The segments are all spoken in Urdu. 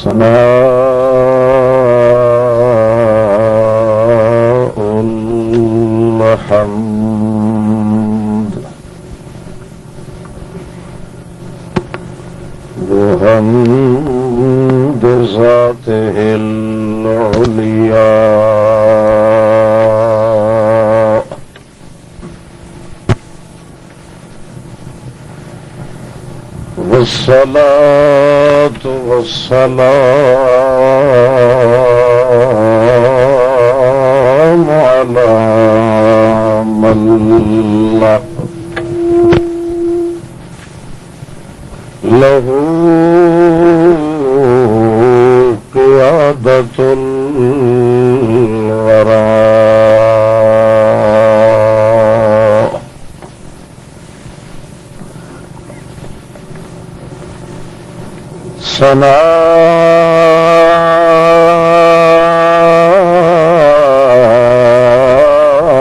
ثناء الحمد بحمد ذاته العليا والصلاة والسلام على من له قيادة الوراء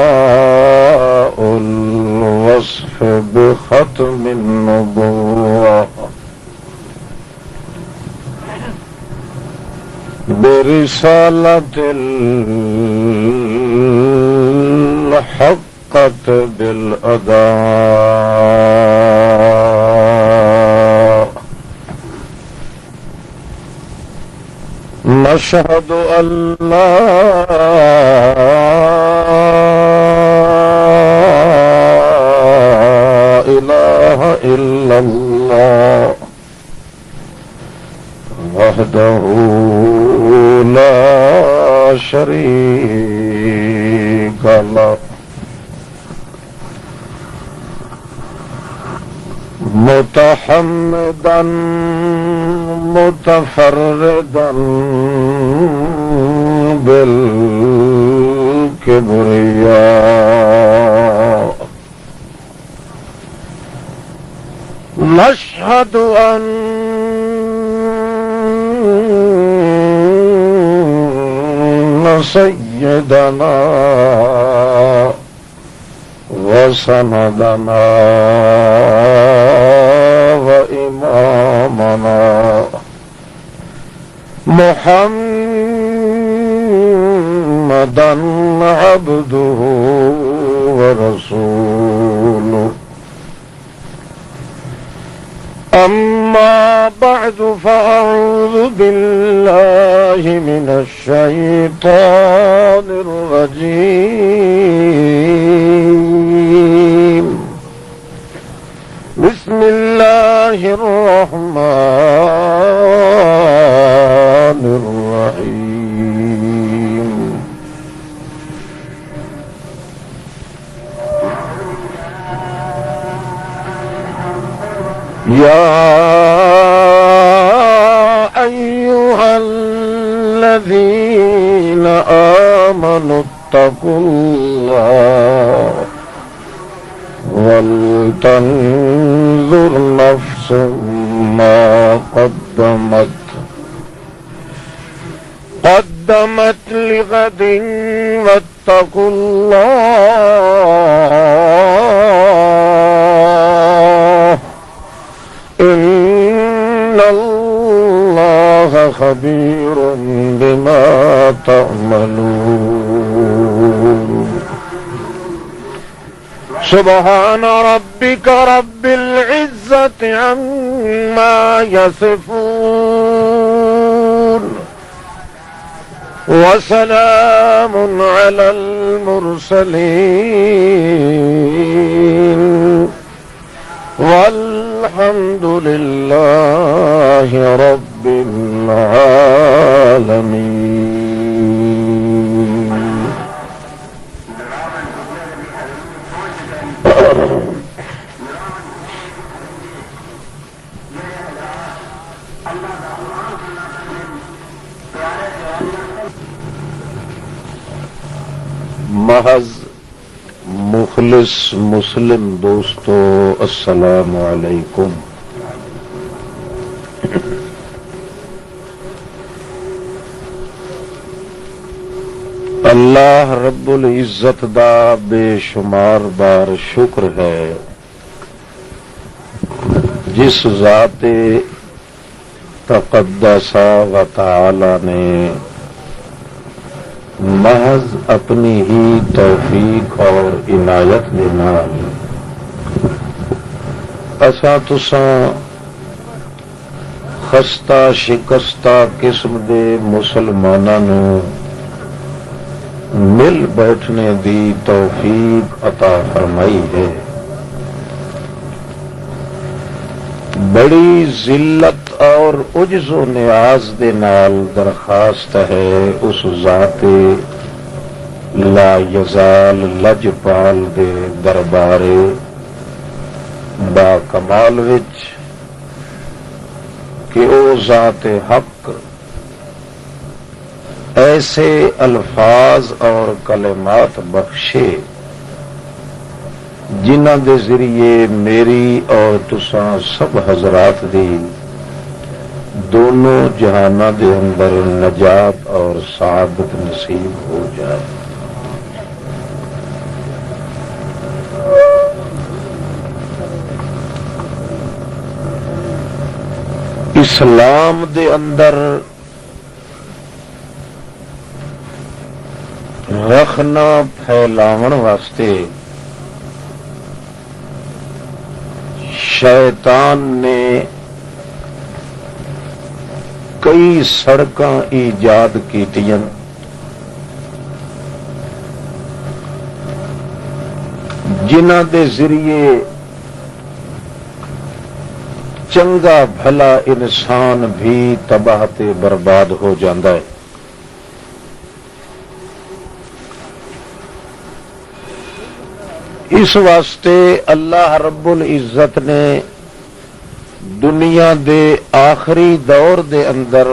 ثناء الوصف بختم النبوة برسالة الحقة بالأداء نشهد أن لا إله إلا الله وحده لا شريك له متحمدا متفردا بالكبرياء نشهد أن سيدنا وسندنا وإمامنا محمدا عبده ورسوله أما بعد فأعوذ بالله من الشيطان الرجيم بسم الله الرحمن الرحيم يا أيها الذين آمنوا اتقوا الله ولتنظر نفس ما قدمت لغد واتقوا الله إن الله خبير بما تعملون سبحان ربك رب العزة عما يصفون وسلام على المرسلين والحمد لله رب العالمين. محض مخلص مسلم دوستو السلام علیکم. اللہ رب العزت دا بے شمار بار شکر ہے جس ذات تقدس و تعالی نے محض اپنی ہی توفیق اور عنایت کے نال اساں تساں خستہ شکستہ قسم دے مسلماناں نوں مل بیٹھنے دی توفیق عطا فرمائی ہے۔ بڑی ذلت اور عجز و نیاز دے نال درخواست ہے اس ذات لا یزال لجپال دے دربار با کمال وچ کہ او ذات حق ایسے الفاظ اور کلمات بخشے جنہ دے ذریعے میری اور تساں سب حضرات دی دونوں جہانہ دے اندر نجات اور سعادت نصیب ہو جائے۔ اسلام دے اندر رکھنا پھیلاون واسطے شیطان نے کئی سڑکاں ایجاد کیتیاں جنہ دے ذریعے چنگا بھلا انسان بھی تباہ تے برباد ہو جاندہ ہے۔ اس واسطے اللہ رب العزت نے دنیا دے آخری دور دے اندر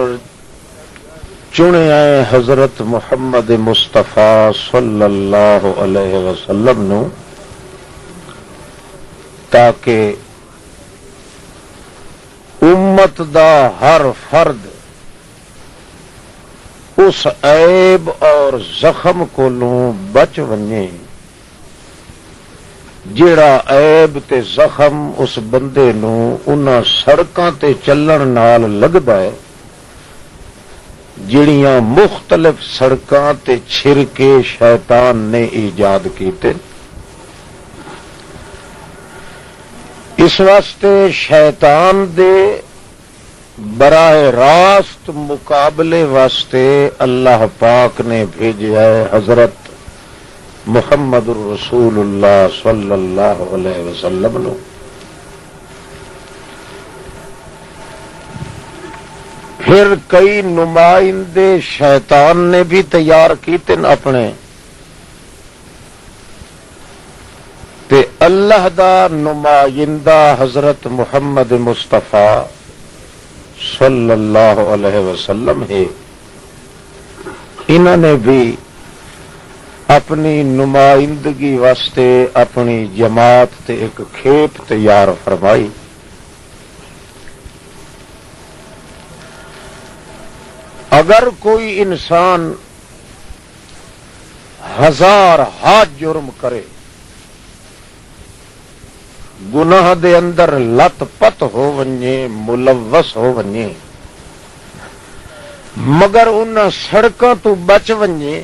چنے آئے حضرت محمد مصطفیٰ صلی اللہ علیہ وسلم نو تاکہ امت دا ہر فرد اس عیب اور زخم کولوں بچ ونجے جیڑا عیب تے زخم اس بندے نو انہاں سڑکاں تے چلن نال لگدا ہے جڑیاں مختلف سڑکاں تے چھرکے شیطان نے ایجاد کیتے۔ اس واسطے شیطان دے براہ راست مقابلے واسطے اللہ پاک نے بھیجا ہے حضرت محمد الرسول اللہ صلی اللہ علیہ وسلم نو۔ پھر کئی نمائندے شیطان نے بھی تیار کیتے اپنے تے اللہ دا نمائندہ حضرت محمد مصطفیٰ صلی اللہ علیہ وسلم ہے۔ انہوں نے بھی اپنی نمائندگی واسطے اپنی جماعت تے ایک کھیپ تیار فرمائی۔ اگر کوئی انسان ہزار ہاتھ جرم کرے، گناہ دے اندر لت پت ہو ونجے، ملوث ہو ونجے، مگر انہاں سڑکاں تو بچ ونجے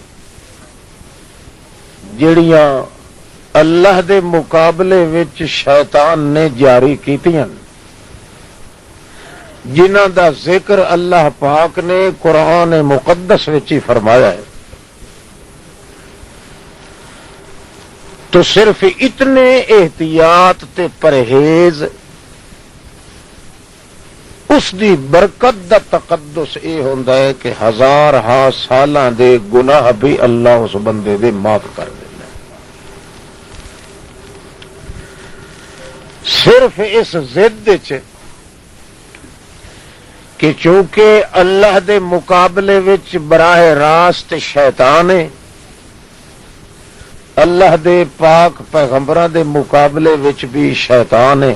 جڑیاں اللہ دے مقابلے وچ شیطان نے جاری کیتیاں، جنہ دا ذکر اللہ پاک نے قرآن مقدس وچ ہی فرمایا ہے، تو صرف اتنے احتیاط تے پرہیز اس دی برکت دا تقدس اے ہوندا ہے کہ ہزار ہاں سالاں دے گناہ بھی اللہ اس بندے دے معاف کر دیندا ہے۔ صرف اس ضد وچ کہ چونکہ اللہ دے مقابلے وچ براہ راست شیطان ہے، اللہ دے پاک پیغمبراں دے مقابلے وچ بھی شیطان ہے،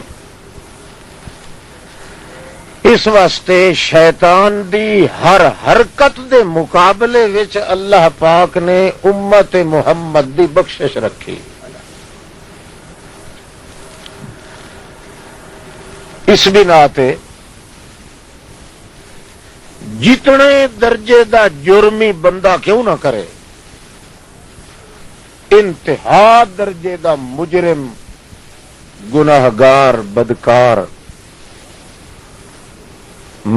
اس واسطے شیطان دی ہر حرکت دے مقابلے وچ اللہ پاک نے امت محمد دی بخشش رکھی۔ اس بنا تے جتنے درجے دا جرمی بندہ کیوں نہ کرے، انتہا درجے دا مجرم، گناہگار، بدکار،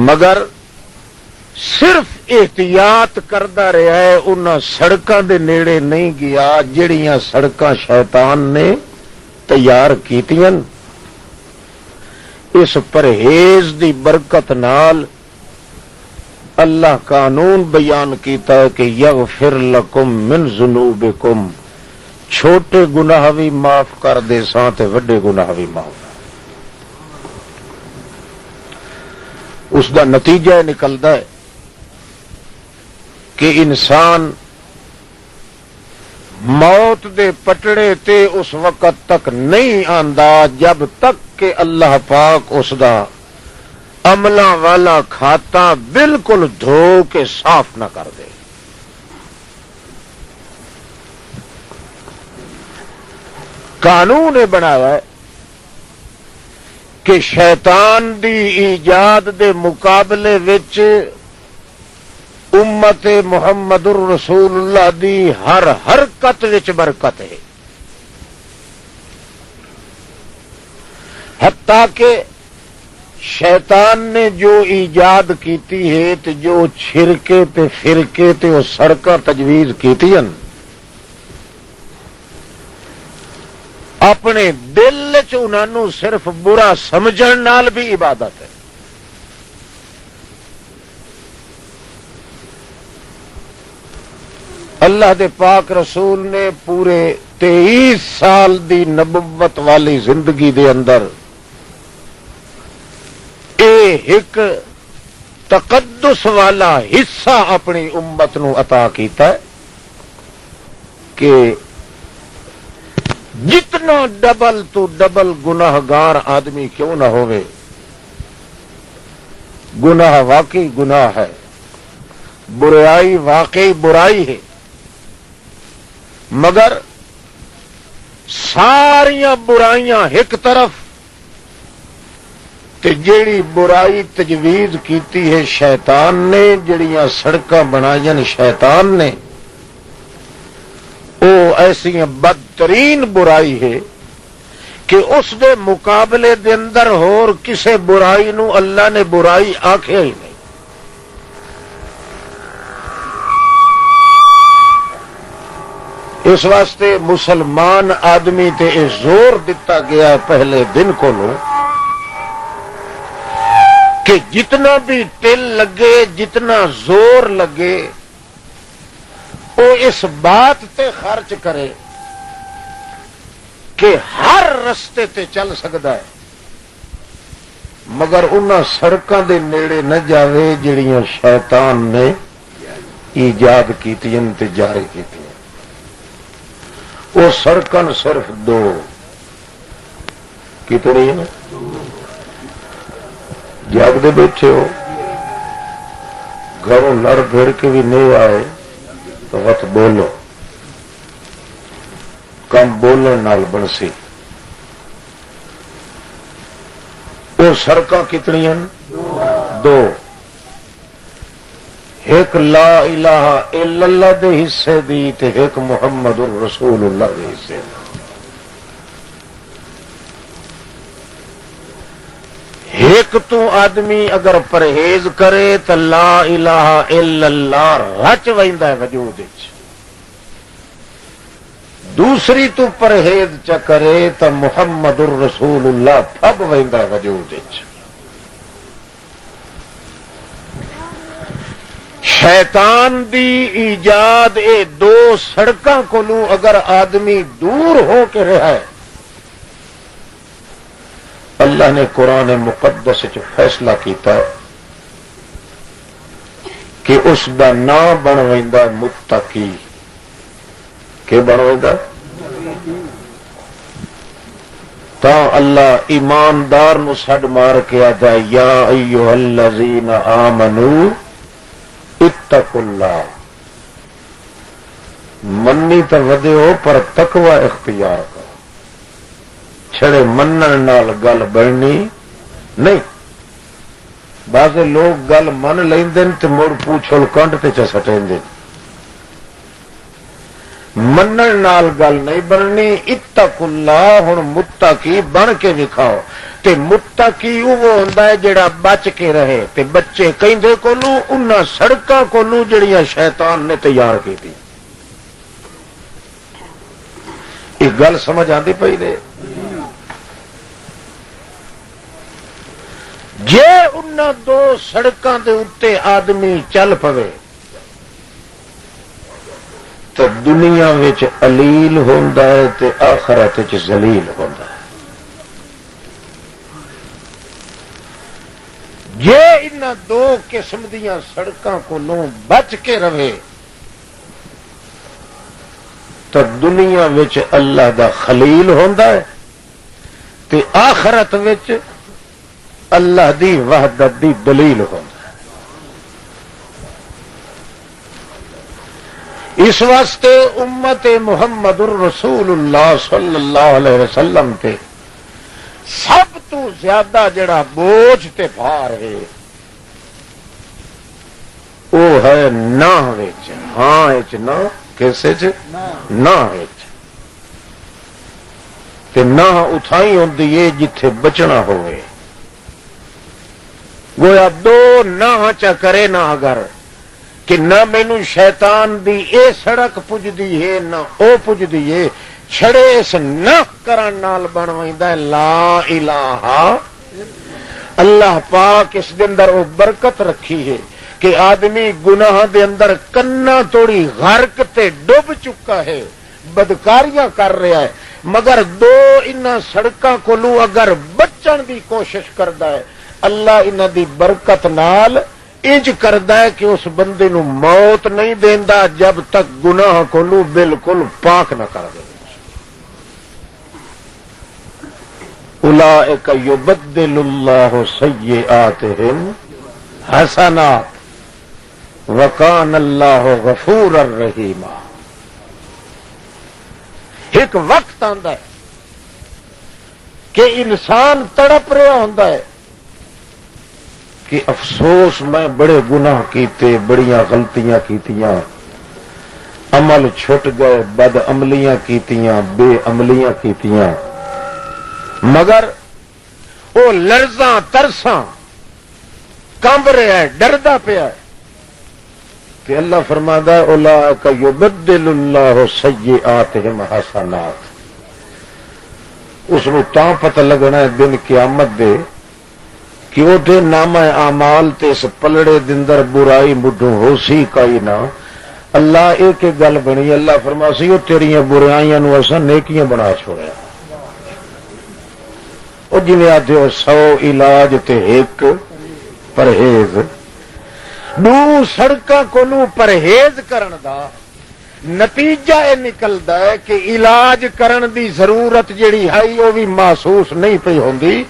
مگر صرف احتیاط کردا رہا ہے، انہاں سڑکاں دے نیڑے نہیں گیا جڑیاں سڑکاں شیطان نے تیار کیتیاں۔ اس پرہیز دی برکت نال اللہ قانون بیان کیتا ہے کہ یغفر لکم من ذنوبکم، چھوٹے گناہ بھی معاف کر دے ساں تے وڈے گناہ بھی معاف۔ اس دا نتیجہ نکلدا ہے کہ انسان موت دے پٹڑے تے اس وقت تک نہیں آندا جب تک کہ اللہ پاک اس دا عملاں والا کھاتا بالکل دھو کے صاف نہ کر دے۔ قانون یہ بنایا ہے کہ شیطان دی ایجاد دے مقابلے وچ امت محمد الرسول اللہ دی ہر حرکت وچ برکت ہے، حتیٰ کہ شیطان نے جو ایجاد کیتی ہے تے جو چھرکے تے فرقے تے وہ سڑکاں تجویز کیتی ہیں، اپنے دل چ انہوں صرف برا سمجھن نال بھی عبادت ہے۔ اللہ دے پاک رسول نے پورے 23 سال دی نبوت والی زندگی دے اندر ایک تقدس والا حصہ اپنی امت نو عطا کیتا ہے کہ جتنا ڈبل تو ڈبل گناہگار آدمی کیوں نہ ہوئے، گناہ واقعی گناہ ہے، برائی واقعی برائی ہے، مگر ساریاں برائیاں ایک طرف تے جیڑی برائی تجویز کیتی ہے شیطان نے، جڑیاں سڑکاں بنائیاں شیطان نے، وہ ایسی بدترین برائی ہے کہ اس دے مقابلے دے اندر اور کسے برائی نو اللہ نے برائی آکھیا ہی نہیں۔ اس واسطے مسلمان آدمی تے زور دتا گیا پہلے دن کو لو کہ جتنا بھی تل لگے، جتنا زور لگے، وہ اس بات تے خرچ کرے کہ ہر رستے تے چل سکتا ہے، مگر انہاں سڑکاں دے نیڑے نہ جاوے جڑیاں شیطان نے ایجاد کیتیاں تے جاری کیتیاں۔ وہ سڑکاں صرف دو، کتنی ہیں؟ جاگدے بیٹھے ہو، گھروں لڑ بھیڑ کے بھی نہیں آئے تو وقت بولو، کم بولن نال بنسی۔ وہ سڑکاں کتنی ہیں؟ دو، ایک لا الہ الا اللہ دے حصے دی تے ایک محمد الرسول اللہ دے حصے دی۔ ایک تو آدمی اگر پرہیز کرے تو لا الہ الا اللہ رچ ویندا ہے وجود وچ، دوسری تو پرہیز چ کرے تو محمد الرسول اللہ پھب ویندا ہے وجود وچ۔ شیطان دی ایجاد اے دو سڑکاں کولوں اگر آدمی دور ہو کے رہا ہے، اللہ نے قرآن مقدس چ فیصلہ کیتا ہے کہ اس دا نام بن ویندا متقی۔ کہ بن ویندا؟ تا اللہ ایماندار نو سڈ مار کے آتا ہے یا ایھا الذین آمنو اتقوا اللہ، منی تو ودے ہو پر تقوی اختیار کرو، چھڑے منن نال گل بننی نہیں۔ بعض لوگ گل من لیندے تے مڑ پوچھل کنڈ تے چ سٹیندے منن نال گل نہیں بننی اتقوا اللہ ہن متقی بن کے وکھاؤ تے متقی وہ ہوندا ہے جڑا بچ کے رہے تے بچے کہندے کولوں انہاں سڑکاں کولوں جڑیاں شیطان نے تیار کیتی یہ گل سمجھ آندی پئی نے جے انہاں دو سڑکاں دے اوتے آدمی چل پوے تو دنیا وچ علیل ہوندا ہے تے آخرت وچ ذلیل ہوندا ہے جے انہاں دو قسم دیاں سڑکاں کولوں بچ کے رہے تو دنیا وچ اللہ دا خلیل ہوندا ہے تے آخرت وچ اللہ دی وحدت دی دلیل ہوندا اس واسطے امت محمد الرسول اللہ صلی اللہ علیہ وسلم تے سب تو زیادہ جڑا بوجھ تے بھار ہے وہ ہے ناہ وچ ہاں وچ نہ کیسے چ نہ وچ تے ناہ اتھائی ہوندی ہے جتھے بچنا ہوئے گویا دو ناہ چا کرے نہ اگر کہ نہ مینو شیطان دی اے سڑک پجدی ہے نہ او پجدی ہے چھڑے اس نہ کرن نال بنوائندا ہے لا الہ اللہ پاک اس دے اندر وہ برکت رکھی ہے کہ آدمی گناہ دے اندر کنا توڑی غرق تے ڈوب چکا ہے بدکاریاں کر رہا ہے مگر دو انہاں سڑکاں کولوں اگر بچن دی کوشش کردا ہے اللہ انہاں دی برکت نال انج کردا ہے کہ اس بندے نو موت نہیں دیندا جب تک گناہ کولوں بالکل پاک نہ کر دے اولئک یبدل اللہ سیئاتہم حسنات وکان اللہ غفورا رحیما ایک وقت آندا ہے کہ انسان تڑپ رہا ہوندا ہے کہ افسوس میں بڑے گناہ کیتے بڑیاں غلطیاں کیتیاں عمل چھٹ گئے بد عملیاں کیتیاں بے عملیاں کیتیاں مگر وہ لرزاں ترساں کمب رہا ہے ڈردا پیا ہے کہ اللہ فرماتا ہے اولئک یبدل اللہ سیئاتہم حسنات اس نو تاں پتہ لگنا ہے دن قیامت دے کہ وہ دے نامہ اعمال تے اس پلڑے دندر برائی مڈھو ہو سی کائی نہ اللہ ایک گل بنی اللہ فرماسی وہ تیریاں برائیاں نو اساں نیکیاں بنا چھوڑیا وہ جویں آدھے 100 علاج تے ایک پرہیز دو سڑکاں کولوں پرہیز کرن دا نتیجہ یہ نکلدا ہے کہ علاج کرن دی ضرورت جڑی ہے وہ بھی محسوس نہیں پئی ہوندی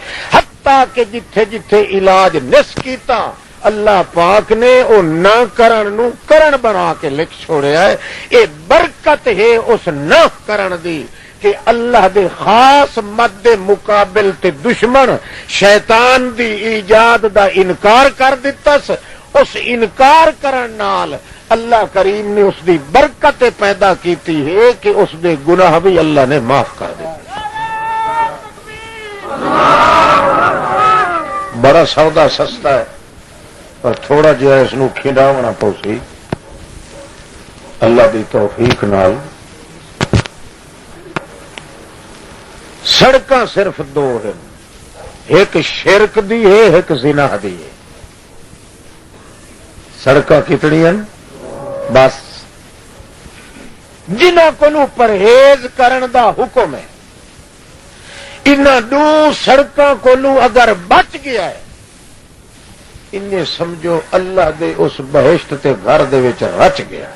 کہ جتھے جتھے علاج نس کیتا اللہ پاک نے او نہ کرن نو کرن بنا کے لکھ چھوڑیا ہے اے برکت ہے اس نہ کرن دی کہ اللہ دے خاص مد مقابل تے دشمن شیطان دی ایجاد دا انکار کر دتس اس انکار کرن نال اللہ کریم نے اس دی برکت پیدا کیتی ہے کہ اس دے گناہ بھی اللہ نے معاف کر دے بڑا سودا سستا ہے پر تھوڑا جہا اس نو کھڈاونا پوسی اللہ دی توفیق نال سڑکاں صرف دو ہیں ایک شرک دی ہے ایک زنا دی ہے سڑکاں کتنی ہیں بس جنہاں کو پرہیز کرن دا حکم ہے انہاں دو سڑکاں کولوں اگر بچ گیا ہے انہیں سمجھو اللہ دے اس بہشت تے گھر دے وچ رچ گیا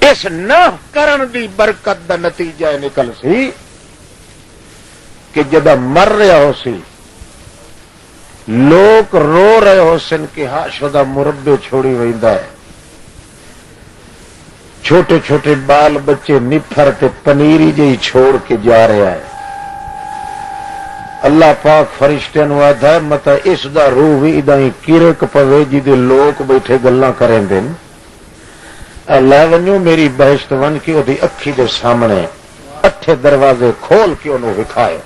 اس نہ کرن دی برکت دا نتیجہ نکل سی کہ جدہ مر رہا ہو سی لوگ رو رہے ہو سن کہ ہاشدہ مربے چھوڑی ویندا ہے چھوٹے چھوٹے بال بچے نفر تے پنیری جی چھوڑ کے جا رہا ہے اللہ پاک فرشتے نو آدھا مت اس دا روح بھی ادا ہی کرک پوے جی دے لوگ بیٹھے گلاں کریں دن اللہ ونجو میری بہشت ون کے وہ اکھی دے سامنے اٹھے دروازے کھول کے انہوں وکھائے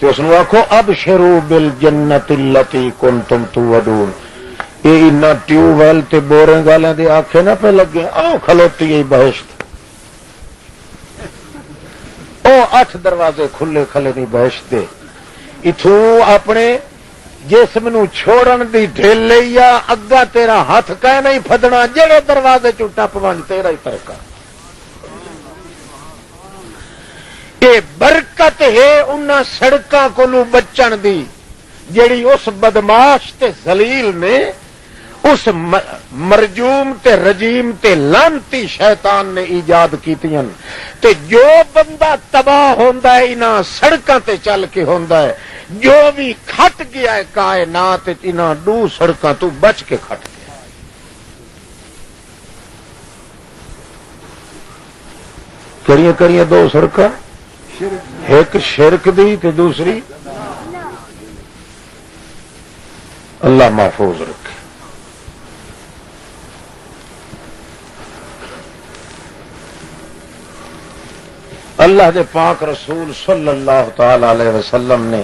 تو اس نے آخو اب شروع بالجنت التی کنتم توعدون یہ نہ ٹیوب ویل تے بوریں گالیں دے آنکھیں نہ پہ لگے آؤ کھلوتی ہے بہشت او 8 دروازے کھلے کھلے نہیں بہشت دے اتھوں اپنے جسم نو چھوڑن دی ڈھیل لیا اگا تیرا ہاتھ کہہ نہیں پھدنا جڑے دروازے چ ٹپ ون تیرا ہی ترکا یہ برکت ہے انہاں سڑکاں کولوں بچن دی جڑی اس بدماش تے ذلیل نے اس مرجوم تے رجیم تے لانتی شیطان نے ایجاد کیتیاں تے جو بندہ تباہ ہوندا ہے انہاں سڑکاں تے چل کے ہوندا ہے جو بھی کھٹ گیا ہے کائنات انہاں دو سڑکاں تو بچ کے کھٹ گیا کریے کریے 2 سڑکاں ایک شرک دی تے دوسری اللہ محفوظ رکھے اللہ دے پاک رسول صلی اللہ تعالی علیہ وسلم نے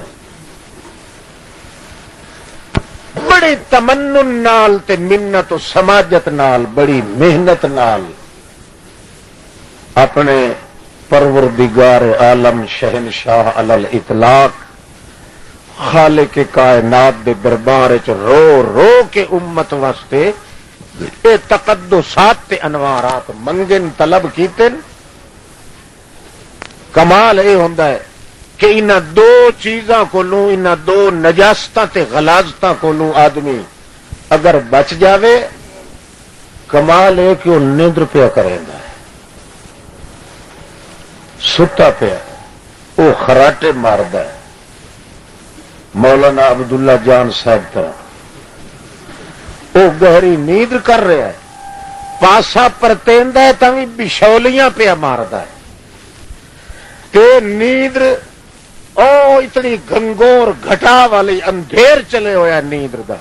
بڑی تمنن نال تے منت و سماجت نال بڑی محنت نال اپنے پروردگار عالم شہنشاہ علی الاطلاق خالق کائنات دے دربار وچ رو رو کے امت واسطے اے تقدسات تے انوارات منگن طلب کیتے کمال یہ ہوندا ہے کہ انہاں 2 چیزاں کولوں انہاں 2 نجاستاں تے غلاظتاں کولوں آدمی اگر بچ جاوے کمال ہے کہ وہ نیندر پیا کریندا ہے ستا پیا وہ خراٹے ماردا ہے مولانا عبداللہ جان صاحب طرح وہ گہری نیند کر رہا ہے پاسا پرتیندا ہے تاوی بشولیاں پیا ماردا ہے تے نیندر او اتنی گنگور گھٹا والی اندھیر چلے ہویا نیندر دا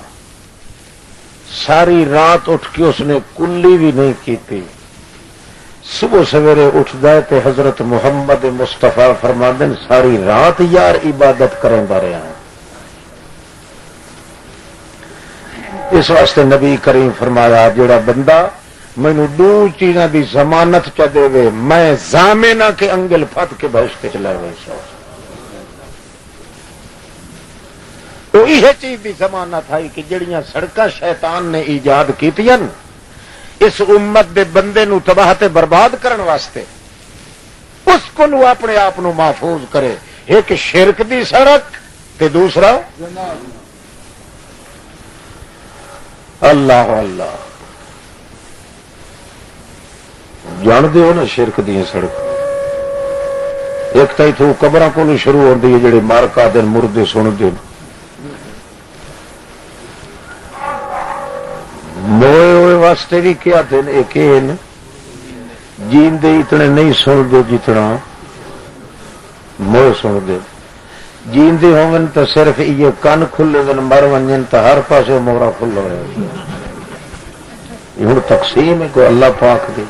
ساری رات اٹھ کے اس نے کلی بھی نہیں کیتی صبح سویرے اٹھدا ہے تے حضرت محمد مصطفیٰ فرماندے ساری رات یار عبادت کریندا رہیا ہے اس واسطے نبی کریم فرمایا جڑا بندہ مینوں 2 چیزاں دی ضمانت چا دے میں ضامنہ کے انگل پھت کے بہشت چ لے ویسا وہ یہ چیز دی ضمانت ہے کہ جڑیاں سڑکاں شیطان نے ایجاد کیتیاں اس امت دے بندے نو تباہ تے برباد کرن واسطے اس کو نو اپنے آپ نو محفوظ کرے ایک شرک دی سڑک تے دوسرا اللہ اللہ جان دے ہو نا شرک دی سڑک ایک تو اتوں قبراں کو شروع ہوتی ہے جڑے مارکا دن مردے سن دن موئے ہوئے واسطے بھی کیا دن ایک جیندے اتنے نہیں سن دے جتنا موئے سن دے جیندے ہون تو صرف یہ کن کھلے دن مر ونجن تو ہر پاسے مورا کھلا ہوا ہوں تقسیم ہے کوئی اللہ پاک دی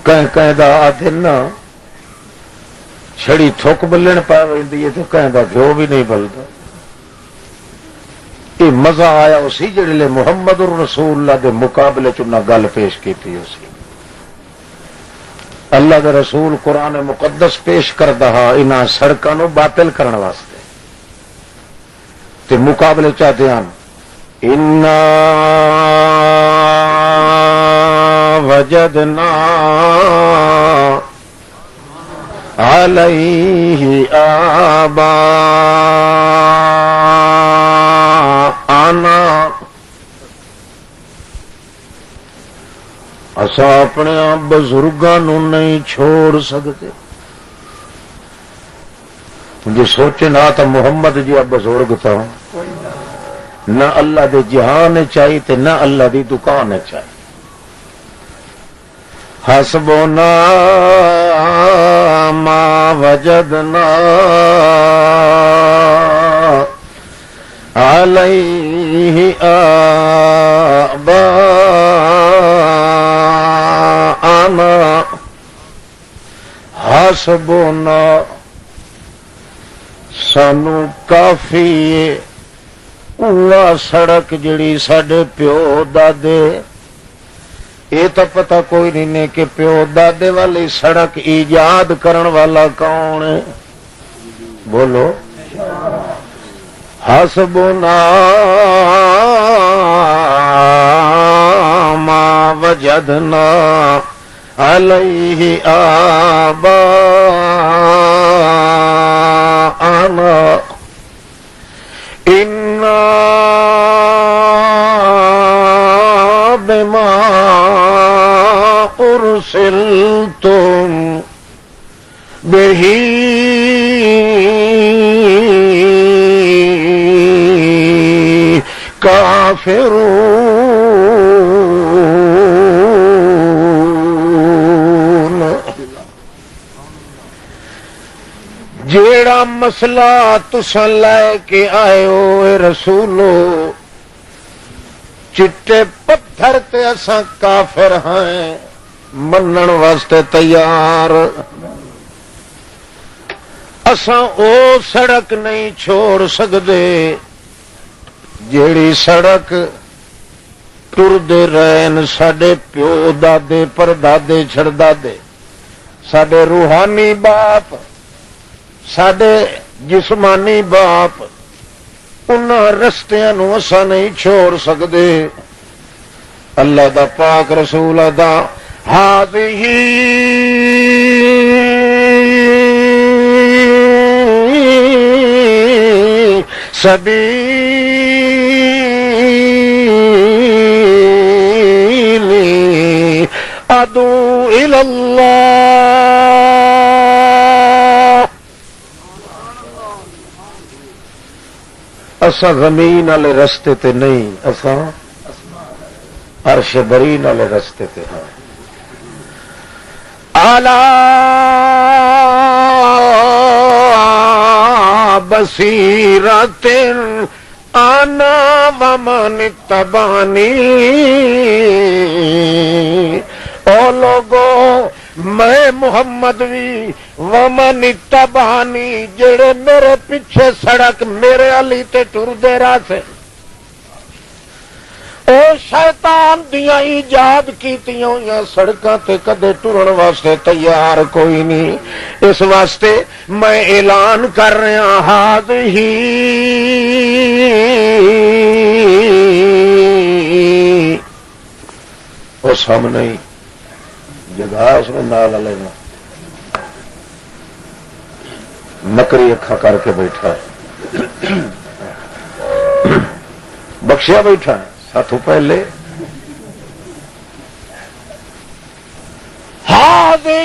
کہیں دا آدھے نا چھڑی تھوک بلن پا ویندی ہے تو کہیں دا گھیو بھی نہیں بلدا یہ مزہ آیا اسی جڑے لے محمد الرسول اللہ دے مقابلے چنا گل پیش کی تھی اسی اللہ دے رسول قرآن مقدس پیش کر دہا انہاں سڑکاں نو باطل کرن واسطے تے مقابلے چاہتے ہیں اِنَّا وجدنا علیہ آباءنا اسا اپنے بزرگاں نو نہیں چھوڑ سکتے جی سوچے نہ تو محمد جی بزرگ تھا نہ اللہ دے جہان چاہیے تے نہ اللہ دی دکان چاہیے حسبنا ما وجدنا علیہ آباءنا حسبنا سانو کافی اوہ سڑک جڑی ساڈے پیو دادے، یہ تو پتہ کوئی نہیں نے کہ پیو دادے والی سڑک ایجاد کرن والا کون ہے؟ بولو حسبنا ما وجدنا علیہ آباءنا انا بما ارسلتم به کافرون۔ جیڑا مسئلہ تساں لے کے آئے ہو اے رسولو، چٹے پتھر تے اساں کافر ہیں، منن واسطے تیار۔ اساں او سڑک نہیں چھوڑ سکدے جیڑی سڑک ٹردے رہن ساڈے پیو دادے پردادے چھڑدادے، ساڈے روحانی باپ، ساڈے جسمانی باپ، انہاں رستیاں نو اساں نہیں چھوڑ سکدے۔ اللہ دا پاک رسول دا ہذہ سبیلی ادعو الی اللہ۔ اساں زمین والے رستے تے نہیں، اساں عرش برین والے رستے تے ہیں۔ علی بصیرۃ انا ومن اتبعنی، او لوگو میں محمد بھی ومن اتبعنی، جڑے میرے پیچھے سڑک میرے علی تے ٹردے راہ سے، او شیطان دیاں ایجاد کیتیاں ہوئیاں سڑکاں تے کدے ٹرن واسطے تیار کوئی نہیں۔ اس واسطے میں اعلان کر رہا ہذہ او سامنے ہی جگہ اس میں نال لینا مکری اکھا کر کے بیٹھا ہے، بخشیا بیٹھا ہے ساتھوں پہلے۔ ہذہ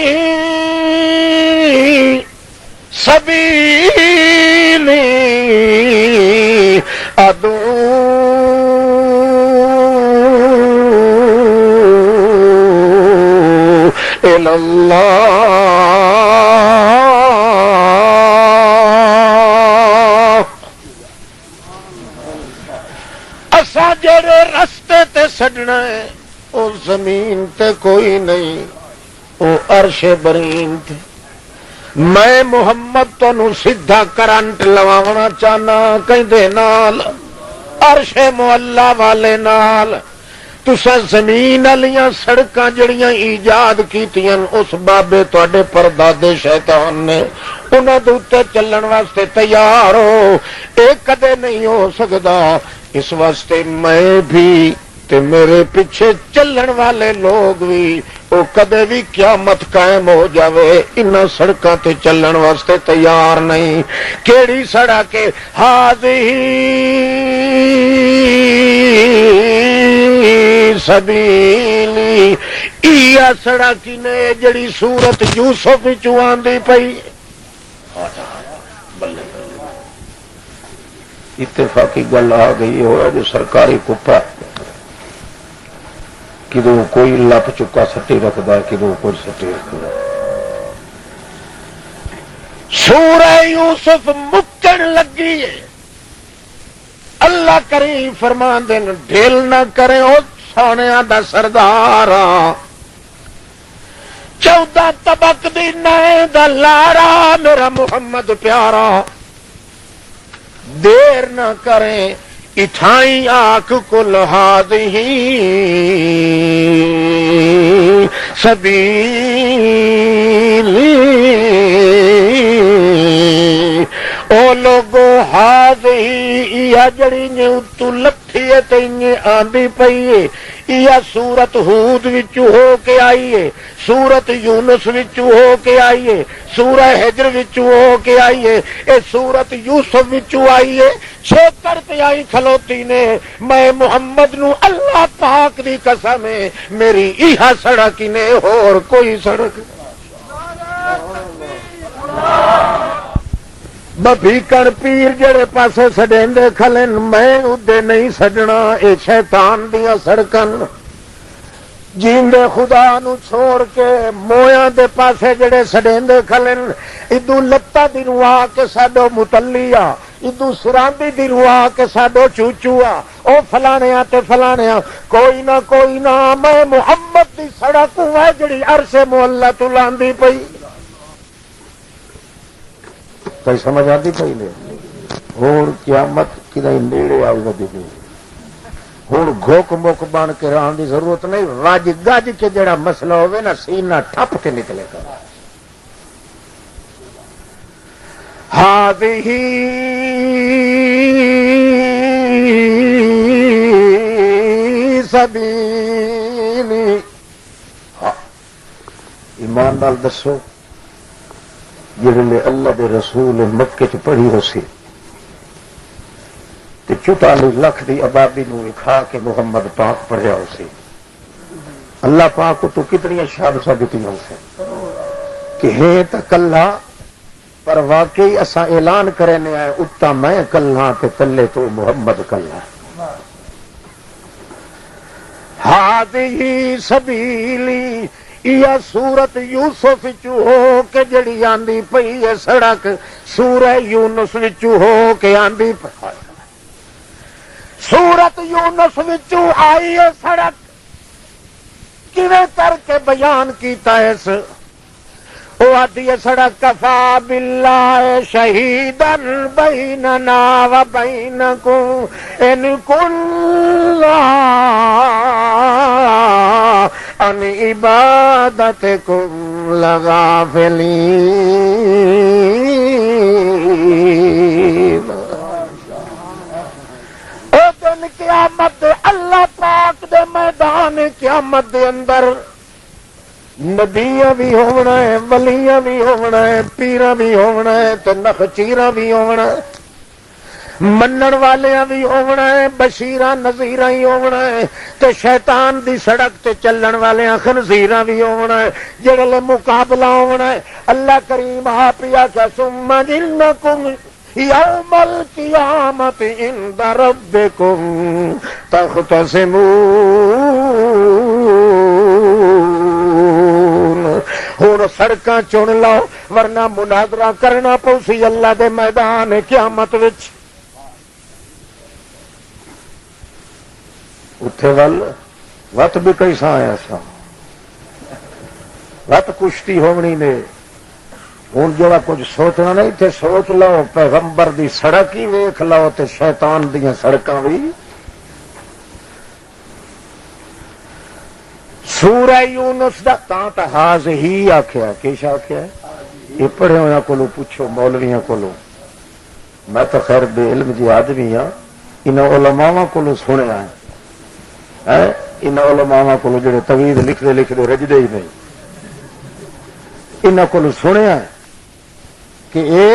سبیلی ادعو الی اللہ۔ اسا جڑے رستے تے سڈنا ہے او زمین تے کوئی نہیں، او عرش برین تے۔ میں محمد تانوں سیدھا کرنٹ لواونا چاہنا کہندے نال، عرش معلا والے نال۔ تساں زمین والیاں سڑکاں جڑیاں ایجاد کیتیاں اس بابے تواڈے پردادے شیطان نے، انہاں دے اوتے چلن واسطے تیار ہو، اے کدے نہیں ہو سکدا۔ اس واسطے میں بھی تے میرے پیچھے چلن والے لوگ بھی او کدے بھی قیامت قائم ہو جاوے انہاں سڑکاں تے چلن واسطے تیار نہیں۔ کیڑی سڑک ہے؟ ہذہ سبیلی، ایا سڑک نے جڑی سورت یوسف وچوں آندی پئی۔ اتفاقی گل آ گئی ہو جو سرکاری کپا کدو کوئی لپ چکا سٹی رکھتا ہے، کدو کوئی سٹی رکھتا ہے۔ سورہ یوسف مکن لگی ہے، اللہ کریم فرمان دین ڈھیل نہ کرے او سونیا دا سردار، 14 طبق دی نائے دا لارا میرا محمد پیارا، دیر نہ کریں اٹھائی آنکھ کل ہادہی سبیلی، او لوگو ہادہی یا جڑی نے اتو لٹھی ہے تینye آندی پئی ہے، یا سورت ہود وچوں ہو کے آئیے، سورت یونس وچوں ہو کے آئیے، سورہ ہجر وچوں ہو کے آئیے، اے سورت یوسف وچوں آئیے، چھیتر تے آئی کھلوتی نے، میں محمد نو اللہ پاک دی قسم ہے میری ایہا سڑک ہی نے اور کوئی سڑک بھیکن پیر جڑے پاسے سڈیندے کھلن میں ادے نہیں سجنا، اے شیطان دیاں سڑکن، جیندے خدا نو چھوڑ کے مویاں دے پاسے جڑے سڈیندے کھلن، ادو لتا دی روا کے ساڈو متلیا، ادو سراندی دی روا کے ساڈو چوچوا، او فلانیا تے فلانیا، کوئی نہ میں محمد دی سڑک ہے جڑی عرش معلی تو لاندی پئی، کوئی سمجھ آتی پئی نے؟ ہوں قیامت کدی نیڑے آئی ودی پئی، ہوں گوک موک بن کے رہن کی ضرورت نہیں، رج گج کے جڑا مسئلہ ہوئے نا سینہ ٹھپ کے نکلے گا۔ ہذہ سبیلی، ایمان نال دسو جڑے اللہ دے رسول مکے چ پڑھی ہو سی تے 44 لاکھ دی آبادی نو کھا کے محمد پاک پڑھیا ہو سی، اللہ پاک کو تو کتنی شہادتاں دتیاں ہو سی کہ ہے تا کلا، پر واقعی اساں اعلان کرنے آئے اتا میں کلا تے کلے تو محمد کلا۔ ہذہ سبیلی، یا سورت یوسف وچوں ہو کے جڑی آندی پئی ہے سڑک، سورہ یونس وچوں ہو کے آندی پئی، سورت یونس وچوں آئی ہے سڑک، کیویں کر کے بیان کیتا ہے اس او آدھی سڑک، کفا باللہ شہیدا بیننا و بینکم ان کنا ان عبادتکم لغافلین۔ او دن قیامت اللہ پاک دے میدان قیامت دے اندر نبیاں بھی ہونا ہے، ولیاں بھی ہونا ہے، پیراں بھی ہونا ہے تے نخچیراں بھی ہونا ہے، منن والیاں بھی ہونا ہے، بشیراں نذیراں ہی ہونا ہے تے شیطان دی سڑک تے چلن والیاں خنزیراں بھی ہونا ہے، جڑے مقابلہ ہونا ہے۔ اللہ کریم آپ یا ثم انکم یوم القیامت عند ربکم تختصمون، ہوں سڑکاں چن لو ورنہ مناظرہ کرنا پوسی اللہ دے میدان قیامت وچ۔ اتھے ول وت بھی کیسا آیا سا، وت کشتی ہونی نے، ہوں جڑا کچھ سوچنا نہیں تے سوچ لو، پیغمبر دی سڑک ہی ویکھ لو تے شیطان دیاں سڑکاں بھی۔ سورہ یونس دا تا ہاز ہی آخیا، کیش آخیا؟ یہ پڑھے ہویا کولو پوچھو، مولویاں کولو، میں تو خیر بے علم جی آدمی ہاں، انہاں علماء کولو سنیا ہے، انہاں علماء کولو جڑے طویل لکھدے رجدے ہی نہیں، انہاں کولو سنیا ہے کہ اے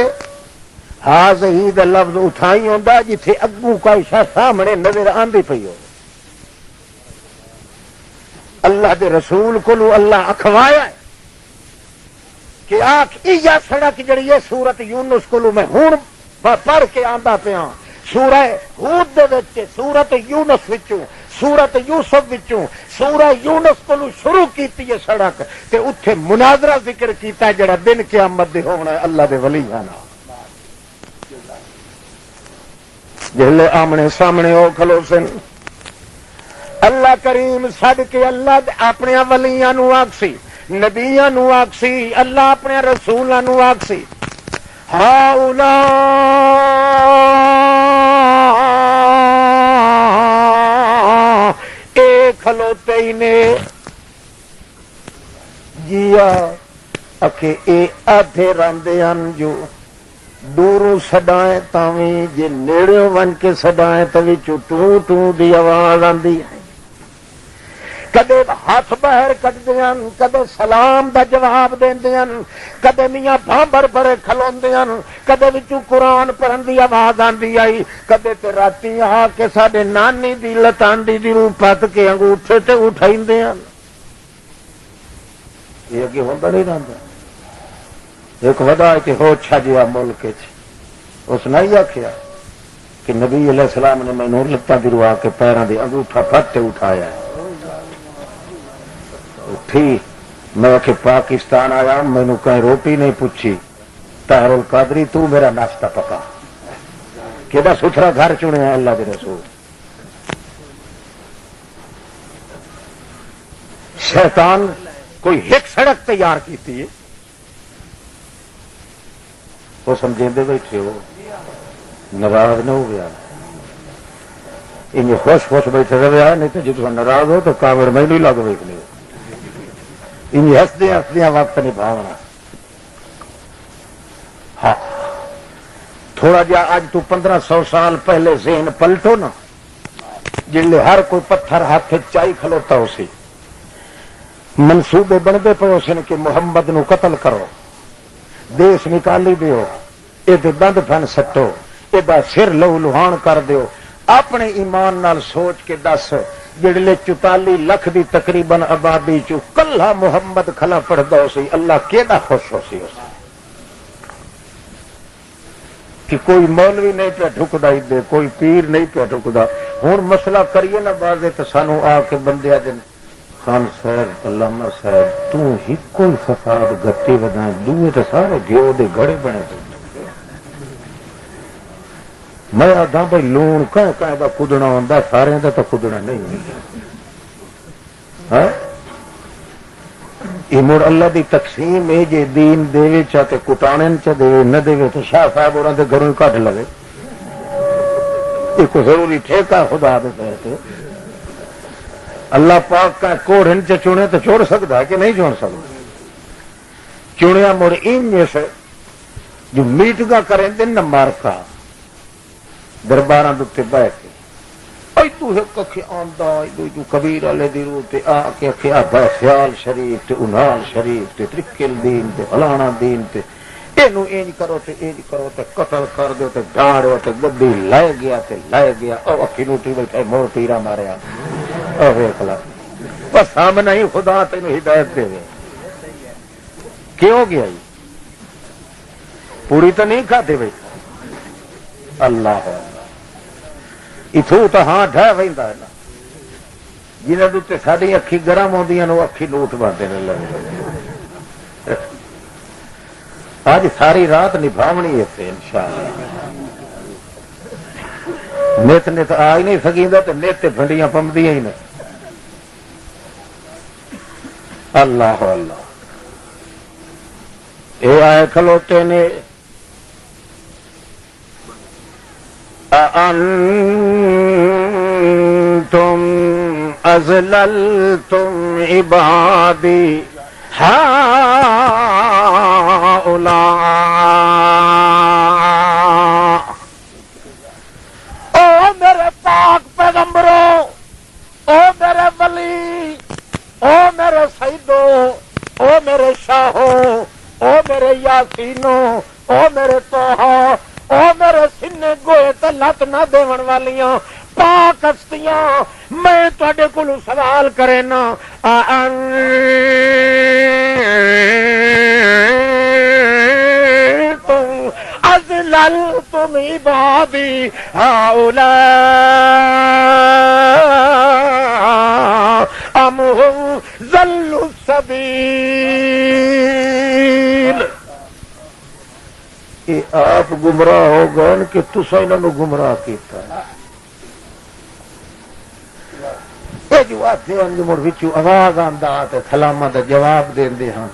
ہاز ہی دا لفظ اٹھائی ہوندا جتھے اگوں کوئی شے سامنے نظر آندی پئی ہو۔ اللہ دے رسول کو اللہ اخوایا ہے کہ آخ ایجا سڑک جڑی ہے سورت یونس کو میں ہوں پڑھ کے آندا پیا، سورہ ہود دے وچ، سورۃ یونس وچوں، سورۃ یوسف وچوں، سورہ یونس کو شروع کیتی ہے سڑک تے اتھے مناظرہ ذکر کیتا جڑا دن قیامت دے ہونا ہے اللہ دے ولیاں نال، جہلے آمنے سامنے ہو کھلو سن اللہ کریم سد کے اللہ اپنے ولیاں نو آکسی، نبیاں نو آکسی، اللہ اپنے رسولاں نو آکسی ہاؤلا اے کھلوتے ہی نے جیا اکھے اے آدھے راندے ہن جو دوروں سڈائیں تاویں جے نیڑے ون کے سڈائیں تو ٹوں ٹوں دی آواز آندی ہے، کدے ہاتھ باہر کٹتے ہیں، کدے سلام دا جواب دیندے ہیں، کدے میاں بھانبر بڑے کھلوندے ہیں، کدے وچوں قرآن پڑھن دی آواز آندی آئی، کدے تے راتی آ کے ساڈے نانی دی لتانڈی دی روح پت کے انگوٹھے تے اٹھائیندے ہیں، یہ اگے ہوندا نہیں رہندا۔ ایک ودا کہ ہو چھجیا ملک اس نے ہی آخیا کہ نبی علیہ السلام نے مینوں لتاں دی روح آ کے پیراں دی انگوٹھا پت تے اٹھایا ہے، اٹھی میں کہ پاکستان آیا مینو کہیں روٹی نہیں پوچھی، طاہر القادری تو میرا ناشتہ پکا، کیڑا ستھرا گھر چنیا اللہ کے رسول۔ شیطان کوئی ایک سڑک تیار کی وہ سمجھے بیٹھے ہو، ناراض نہ ہو گیا، ان خوش خوش بیٹھے رہے، نہیں تو جب ناراض ہو تو کاوڑ میں نہیں لگ ویک لے، ان ہسدیا ہسدیا وقت نہیں بھاونا۔ ہاں تھوڑا جا اج تو 1500 سال پہلے ذہن پلٹو نا، جلے ہر کوئی پتھر ہاتھ چائی کھلوتا اسی، منصوبے بنتے پے اس نے کہ محمد نو قتل کرو، دیس نکالی دیو، یہ دند پھن سٹو، یہ سر لہو لہان کر دیو، اپنے ایمان نال سوچ کے دس جڑے 44 لاکھ دی تقریباً آبادی چو کلہ محمد کھلا پڑھدا سی، اللہ کیڑا خوش ہو سی اس کہ کوئی مولوی نہیں پہ ٹھکدا دے، کوئی پیر نہیں پہ ٹھکدا۔ ہن مسئلہ کریے نا بازے تو سانو آ کے بندے دن خان صاحب علامہ صاحب تو ہی کوئی فساد گتی ودائیں دوے تو سارے گیو دے گڑے بنے دے، میں آدھا بھائی لون کہیں دا کھدنا ہوندا، سارے دا تو کھدنا نہیں، یہ مڑ اللہ دی تقسیم ہے، جے دین دے چاہتے کٹانے چ دے نہ دے تو شاہ صاحب اور دے گھروں کٹ لگے، یہ کو ضروری ٹھیکہ خدا دے کہتے اللہ پاک کا کوڑن چ چنے تو چھوڑ سکتا ہے کہ نہیں چھوڑ سکتا، چنیا مڑ ان سے جو میٹنگاں کریں دن نہ مارکا درباراں دے بیٹھ کے ائی تو ایک اکھے آندا تو کبیر والے دی روح تے آ کے اکھے آبا خیال شریف تے انال شریف تے ترکل دین تے فلانا دین تے اینو اینج کرو تے اینج کرو تے قتل کر دیو تے ڈاڑو تے گڈی لے گیا او اکھی نوٹی بیٹھے مور تیرا ماریا او ویکھ لا بس سامنے ہی خدا تینوں ہدایت دے کیوں گیا پوری تو نہیں کھاتے بھائی اللہ اتو تو ہاں ڈہ وہدا ہے جنہوں اتنے ساری اکھی گرم آدی وہ اکھی لوٹ بنتے ہیں، اج ساری رات نبھاونی اتنے انشاءاللہ، نت نت آ ہی نہیں سکیندا تو نت بھنڈیاں پمدیاں ہی نہیں، اللہ اللہ یہ آئے کھلوتے نے أأنتم أذللتم عبادي هؤلاء او میرے پاک پیغمبروں، او میرے ولی، او میرے سیدو، او میرے شاہو، او میرے یاسینو، او میرے توہا، او میرے سینے گوئے تے لت نہ دیون والیاں پاک ہستیاں، میں تواڈے کولوں سوال کرے نا انتم ازللتم أَضْلَلْتُمْ عِبَادِي هَؤُلَاءِ أَمْ هُمْ ضَلُّوا السَّبِيلَ یہ آپ گمراہ ہو گئے کہ تساں انہاں نوں گمراہ کیتا یہ جو آتے ہیں جو مڑ وچوں آواز آندا تے سلاماں دا جواب دیندے ہاں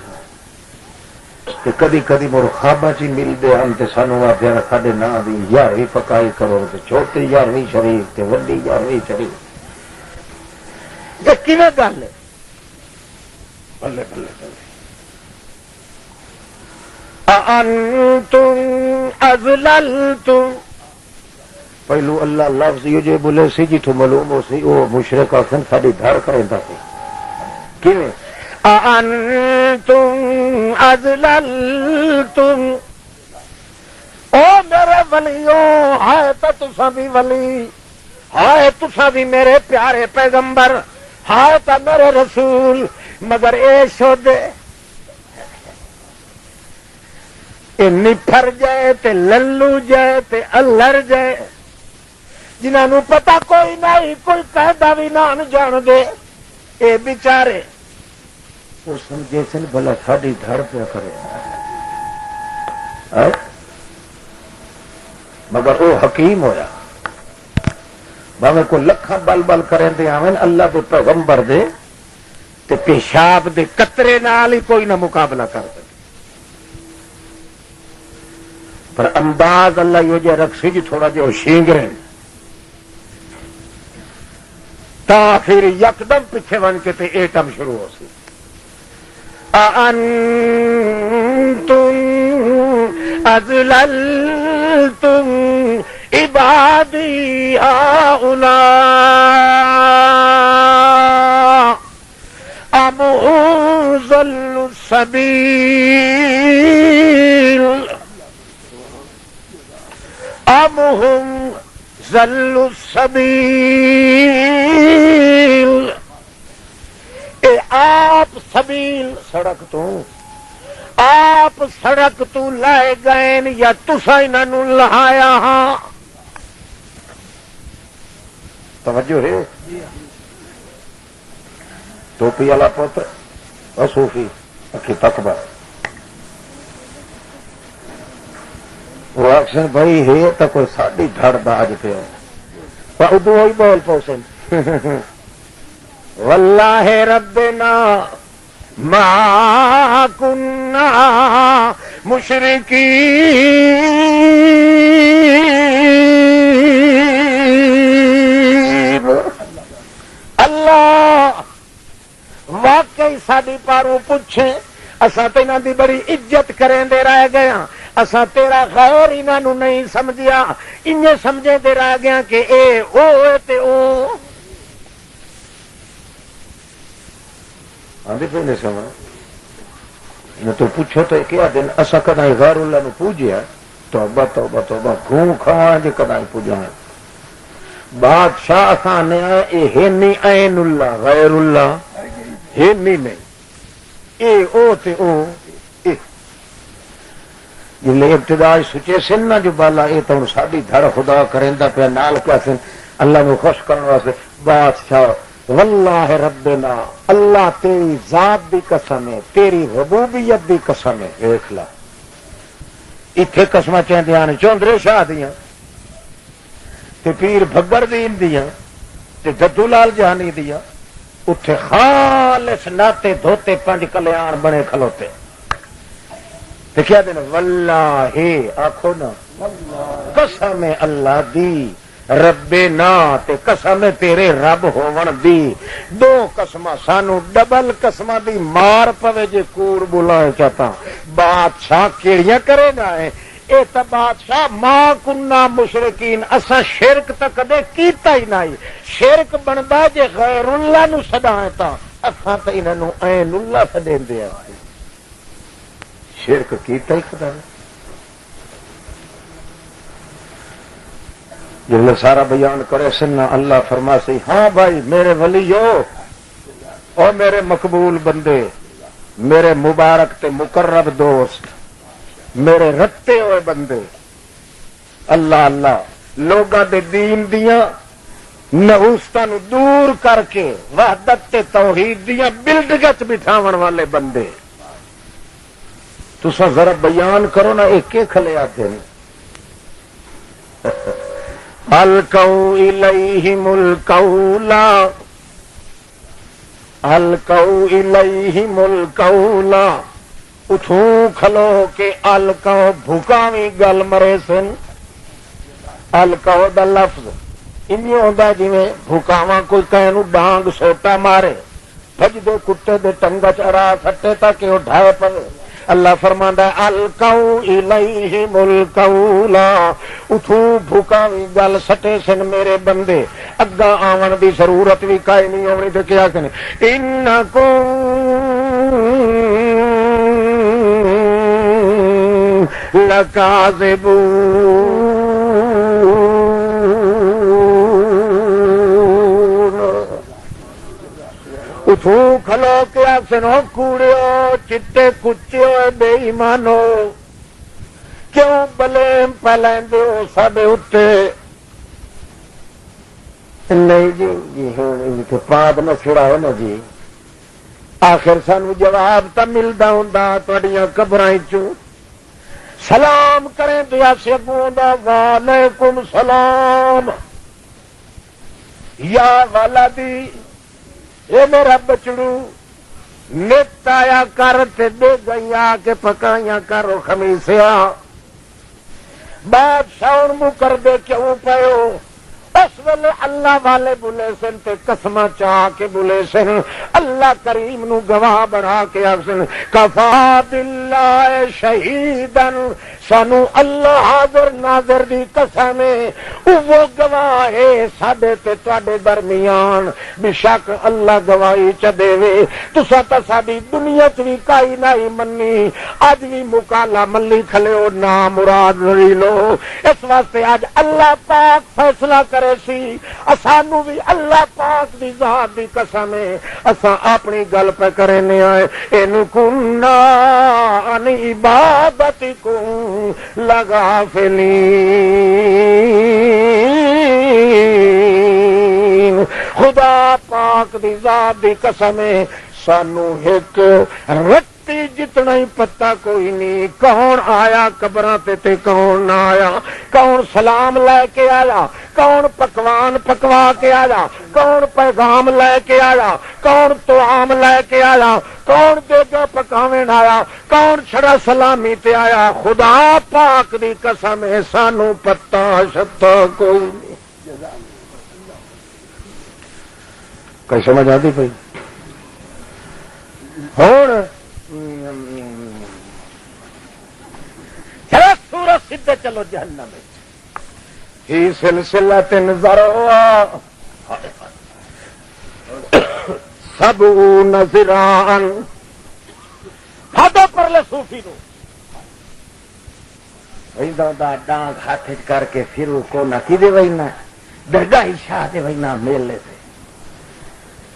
تے کدی کدی مڑ خواباں چ ملدے ہن تے سانوں آکھیا ساڈے ناں دی 11ویں پکائی کرو تے چھوٹی 11ویں شریف تے وڈی 11ویں شریف یہ کیویں گل ہے بلے بلے بلے أَأَنْتُمْ أَضْلَلْتُمْ پہلو اللہ لفظ یہ جو بولے سی جتوں معلوم ہو سی وہ مشرک آخر ساری دھڑ کرتا سی کیویں أَأَنْتُمْ أَضْلَلْتُمْ او میرے ولیو ہے تو تساں بھی ولی ہے تساں بھی میرے پیارے پیغمبر ہے تو میرے رسول مگر اے شودے نپھر جائے تے للو جائے تے الر جائے جنہاں نوں پتہ کوئی نہیں کوئی قاعدہ بھی نہ جان دے اے بیچارے وہ سمجھے سن بھلا ساڈی دھڑ پہ کرے مگر وہ حکیم ہویا باویں کو لکھاں بل بل کریں دے آویں اللہ دے پیغمبر دے تے پیشاب دے قطرے نال ہی کوئی نہ مقابلہ کر دے پر انداز اللہ یہ جو رکھ سی جی تھوڑا جو شینگرے تا پھر یکدم پیچھے بن کے تے ایٹم شروع ہو سی أَأَنْتُمْ أَضْلَلْتُمْ عِبَادِي هَؤُلَاءِ أَمْ هُمْ ضَلُّوا السَّبِيلَ أَمْ هُمْ ضَلُّوا السَّبِيلَ اے آپ سبیل سڑک تو آپ سڑک تو لائے گئے یا تساں انہاں نوں لہایا ہاں توجہ ہے ٹوپی والا پتر اور صوفی اکھی تکبر وہ آخر بھائی ہے تو کوئی ساڈی دھڑ باج پہ ادو ہی بول پوسن واللہ ربنا ما كنا مشرکین اللہ واقعی ساری پاروں پوچھے اساں تے انہاں دی بڑی عزت کریں دے رہ گئے ہاں اساں تیرا غیر انہاں نوں نہیں سمجھیا انہیں سمجھے دے رہ گیا کہ اے او تے او آدھے پہ نہیں سمجھ نہ تو پوچھو تو کیا دن اسا کدائی غیر اللہ نو پوجیا توبہ توبہ توبہ گھوم کھاواں جے کدائی پوجا بادشاہ خانے اے ہنی عین اللہ غیر اللہ ہنی نہیں اے او تے او جلے ابتدا سچے سن نہ جو بالا اے تو ساڈی دھڑ خدا کریندا پیا نال کیا سن اللہ نو خوش کرن واسطے بادشاہ واللہ ربنا اللہ تیری ذات دی قسم ہے تیری ربوبیت دی قسم ہے دیکھ لا ایتھے قسماں چاندیاں نے چوندرے شاہ دیاں تے پیر بھبر دین دیاں تے جدو لال جہانی دیاں اتھے خالص ناتے دھوتے پنج کلیان بنے کھلوتے تے کیا دینا واللہ آکھو نا قسم اللہ دی رب نا تے قسم تیرے رب ہون دی دو قسم سانو ڈبل قسم دی مار پوے جے کوڑ بلائے چاہتا بادشاہ کیڑیاں کرے گا ہے اے تا بادشاہ ماں کننا مشرکین اسا شرک تا کدے کیتا ہی نہیں شرک بندا جے غیر اللہ نو سدائیں تا اسا تا انہاں نو عین اللہ سدین دے شرک کیتا ہی خدا نے جب سارا بیان کرے سننا اللہ فرما سی ہاں بھائی میرے ولیو اور میرے مقبول بندے میرے مبارک تے مقرب دوست میرے رتے ہوئے بندے اللہ اللہ لوگاں دے دین دیاں نحوستاں نو دور کر کے وحدت تے توحید دیاں بلڈنگاں بٹھاون والے بندے تساں ذرا بیان کرو نا ایک کھلے آتے ہیں القوا الیہم القولا القوا الیہم القولا اٹھوں کھلو کے القوا بھکاویں گل مرے سن القوا دا لفظ انہی ہوندا جویں بھکاواں کوئی کہے ڈانگ سوٹا مارے بھج دے کتے دے ٹنگا چرا سٹے تاکہ وہ ڈھائے پے اللہ فرماندا ہے القوا الیہم القولا اٹھوں بھکاویں گل سٹے سن میرے بندے اگا آون دی ضرورت بھی کائیں نہیں ہونی تے کیا کہنے انکم لکاذبون اٹھوں کھلو کے آسنو کوڑیو چٹے کچیو بے ایمانو کیوں بلیم پہلیندے ہو ساڈے اتے نہیں جی ہوں پاد نہ چھڑاؤ نا جی آخر سانو جواب تو ملتا ہوں تھوڑیاں قبراں چوں سلام کریں دیا سگوں دا وعلیکم سلام یا ولدی اے میرا بچڑو نت آیا کر تے دے گئی آ کے پکائیاں کرو خمیسیا بادشاہ مکر دے کیوں پیو اس ویلے اللہ والے بلے سن تے قسماں چاہ کے بلے سن اللہ کریم نو گواہ بنا کے آسن کفا باللہ شہیدن سانو اللہ حاضر ناظر دی قسم وہ گواہ ہے ساڈے تے تواڈے درمیان بے شک اللہ گواہی چ دے تساں تے ساڈی دنیا چ وی کائی نہیں منی اج وی مکالا ملی کھلے او نا مراد لڑی لو اس واسطے اج اللہ پاک فیصلہ کرے سی اسانو بھی اللہ پاک دی ذات دی قسم ہے اساں اپنی گل پہ کرنے آئے ان کنا ان عبادتکم لغافلین خدا پاک دی ذات دی قسم ہے سانو ایک رتی جتنا ہی پتہ کوئی نہیں کون آیا قبراں تے کون نہ آیا کون سلام لے کے آیا کون پکوان پکوا کے آیا کون پیغام لے کے آیا کون طعام لے کے آیا کون دیگا پکاوین آیا کون چھڑا سلامی تے آیا خدا پاک دی قسم ہے سانو پتہ شتہ کوئی نہیں کئی سمجھ آتی پئی ہوں چلو سورج سیدھے چلو جہنم میں ہی سلسلہ ذرعا سبعون ذراعا پھادو پر لے صوفی نو ایدوں دا ڈانگ ہاتھ کر کے پھر کو نہ کی دے وینا درگاہ شاہ دے وینا میلے سے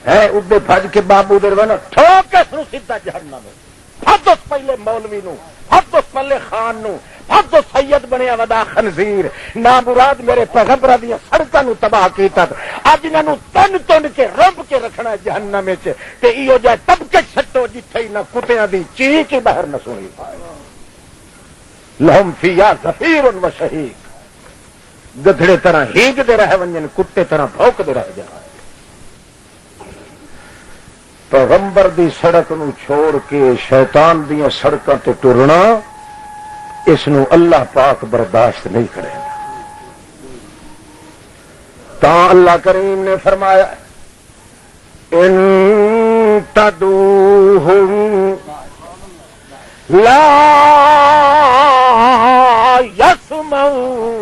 ہے ادھے بھج کے بابو دے وینا ٹھوک کے سنو سیدھا جہنم میں حدث پہلے مولوی نو حدث پہلے خان نو حدث سید بنیا ودا خنزیر نامراد میرے پیغمبر دیا سڑکاں نو تباہ کیتا اج انہاں نو تن تن کے رمب کے رکھنا جہنم وچ تے ایو جا طبقے سٹو جتھے نہ کتیاں دی چیخ باہر نہ سنی لہم فیہا زفیر و شہیق گدھڑے طرح ہینگ دے رہ ونجن کتے طرح بھوک دے رہ جان پیغمبر دی سڑک نو چھوڑ کے شیطان دیا سڑکاں تے ٹرنا اس نو اللہ پاک برداشت نہیں کرے گا تا اللہ کریم نے فرمایا ان تدعوہم لا يسمعوا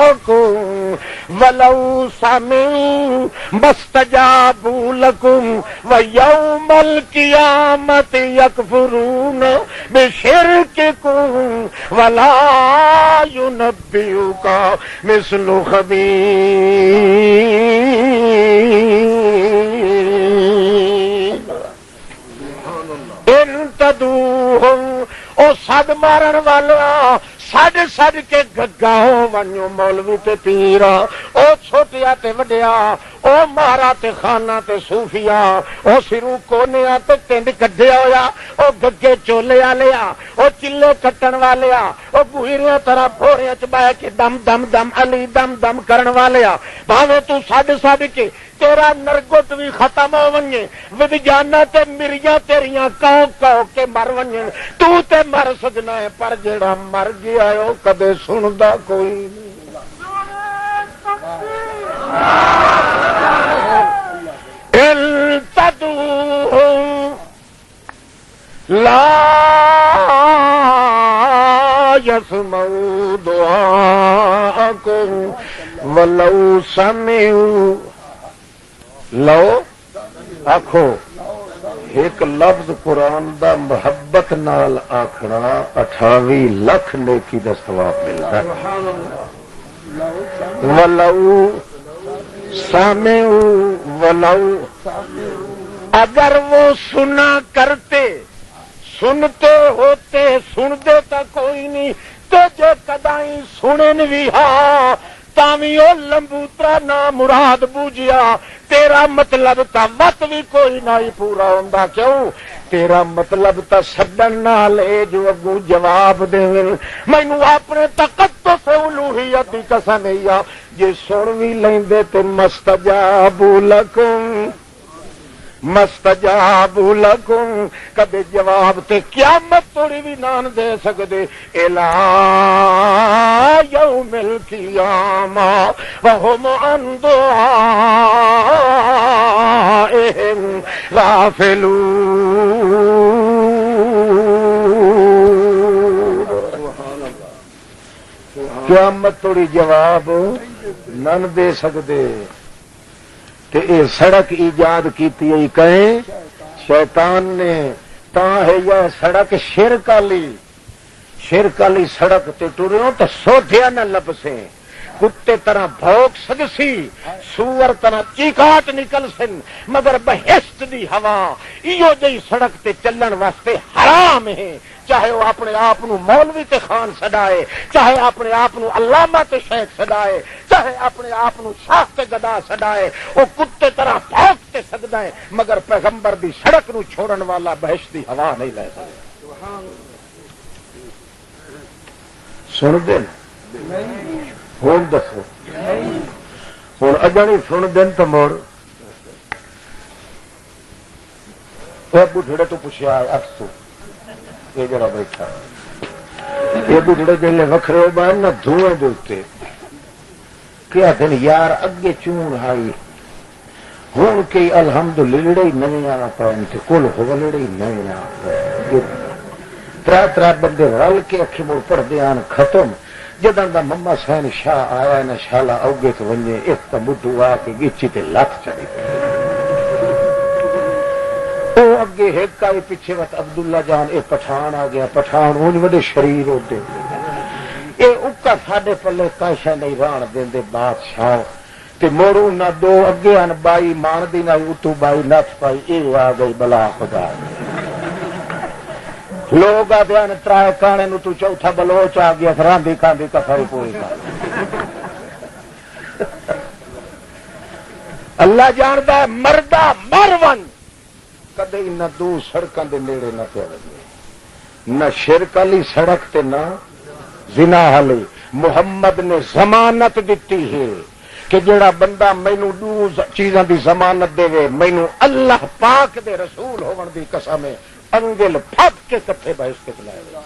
دعاءکم ولو سمعوا مستجابوا لكم ويوم القيامة يكفرون بشرككم ولا ينبئك مثل خبير ان تدعوهم او سد مارن والا سڈ سڈ کے گگا ہو ونجو مولوی تے پیر او چھوٹیا تے وڈیا او مارا تے خانہ تے صوفیا او سرو کونیا تے ٹنڈ کڈیا ہویا او گگے چولے والیا او چلے کٹن والیا او بوہیریاں طرح بھوریاں چ بہ کے دم دم دم علی دم دم کرن والیا بھاوے تو سڈ کے تیرا نرگٹ بھی ختم ہو ونجے ودجانا تے مریاں تیریاں کہو کہو کے مر ونجن تو تے مر سکنا ہے پر جیڑا مر گیا ہے وہ کدے سندا کوئی نہیں التدعوهم لا يسمعوا دعاءكم ولو سمعوا لو آخو ایک لفظ قرآن دا محبت نال آخنا 28 لاکھ نیکی دا ثواب ملتا ہے ولو سامعوا ولو اگر وہ سنا کرتے سنتے ہوتے سنتے تا کوئی نہیں تو جو کدائی سنن بھی ہاں تاوی او لمبوترا نہ مراد بوجیا تیرا مطلب تا وقت بھی کوئی نہ ہی پورا ہوندا کیوں تیرا مطلب تا سڈن نال اے جو اگوں جواب دین مینوں اپنے تقدس الوہیت دی قسم ہے جے سن وی لیندے تے مستجاب لکم مستجاب لکم کدے جواب تے قیامت توڑی بھی نان دے سکدے الا یوم القیامہ وہم عن دعائہم غافلون قیامت توڑی جواب نان دے سکدے تے اے سڑک ایجاد کیتی ہے کہیں شیطان نے تا ہے یہ سڑک شرک والی سڑک تے ٹریوں تو سودھیا نہ لبسیں کتے طرح بھوک سگسی سور طرح چیکاٹ نکل سن مگر بہشت دی ہوا ایو جئی سڑک تے چلن واسطے حرام ہے چاہے وہ اپنے آپ مولوی تے خان سڈائے چاہے اپنے آپ علامہ تے شیخ سڈائے چاہے اپنے آپ شاہ تے گدا سڈائے وہ کتے طرح بھوک تے سکتا ہے مگر پیغمبر دی سڑک نو چھوڑن والا بہشت دی ہوا نہیں لے سکتا سن دین ہوں دسو ہوں اجانی سن دین تو مڑ بڑھڑے تو پوچھا افسو یہ جڑا بیٹھا یہ بڑھڑے جلے وکھرے ہو بان نہ دھوئیں دے کیا دن یار اگے چون آئی ہوں کہ الحمدللہ نہیں آ پائیں کل ہو لڑے نہیں آ پائے ترا بندے رل کے اکھی مڑ پڑھتے آن ختم جدن دا مما سین شاہ آیا نہ شالا اوگے تو ونجے ایک تا بدھو آ کے گچی تے لات چڑی او اگے ایک آئی پیچھے وقت عبداللہ جان اے پٹھان آ گیا پٹھان اونج وڈے شریر ہوتے اے اکا ساڈے پلے کاشا نہیں ران دیندے بادشاہ تے موڑو نہ دو اگے ان بائی مان دی نہ اتو بائی نت پائی اے آ گئی بلا خدا لوگ آدھے ترائے کانے نو تو چوتھا بلوچ آ گیا راندھی کاندھی کفائی پوری اللہ جانتا ہے مردہ مرون کدے نہ دو سڑکاں دے نیڑے نہ پیا نہ شرک والی سڑک تے نہ زنا والی محمد نے ضمانت دیتی ہے کہ جڑا بندہ مینوں دو چیزاں دی ضمانت دے مینوں اللہ پاک دے رسول ہون دی قسم ہے انگل پھٹ کے کٹھے بھائی اس کے چلائے گا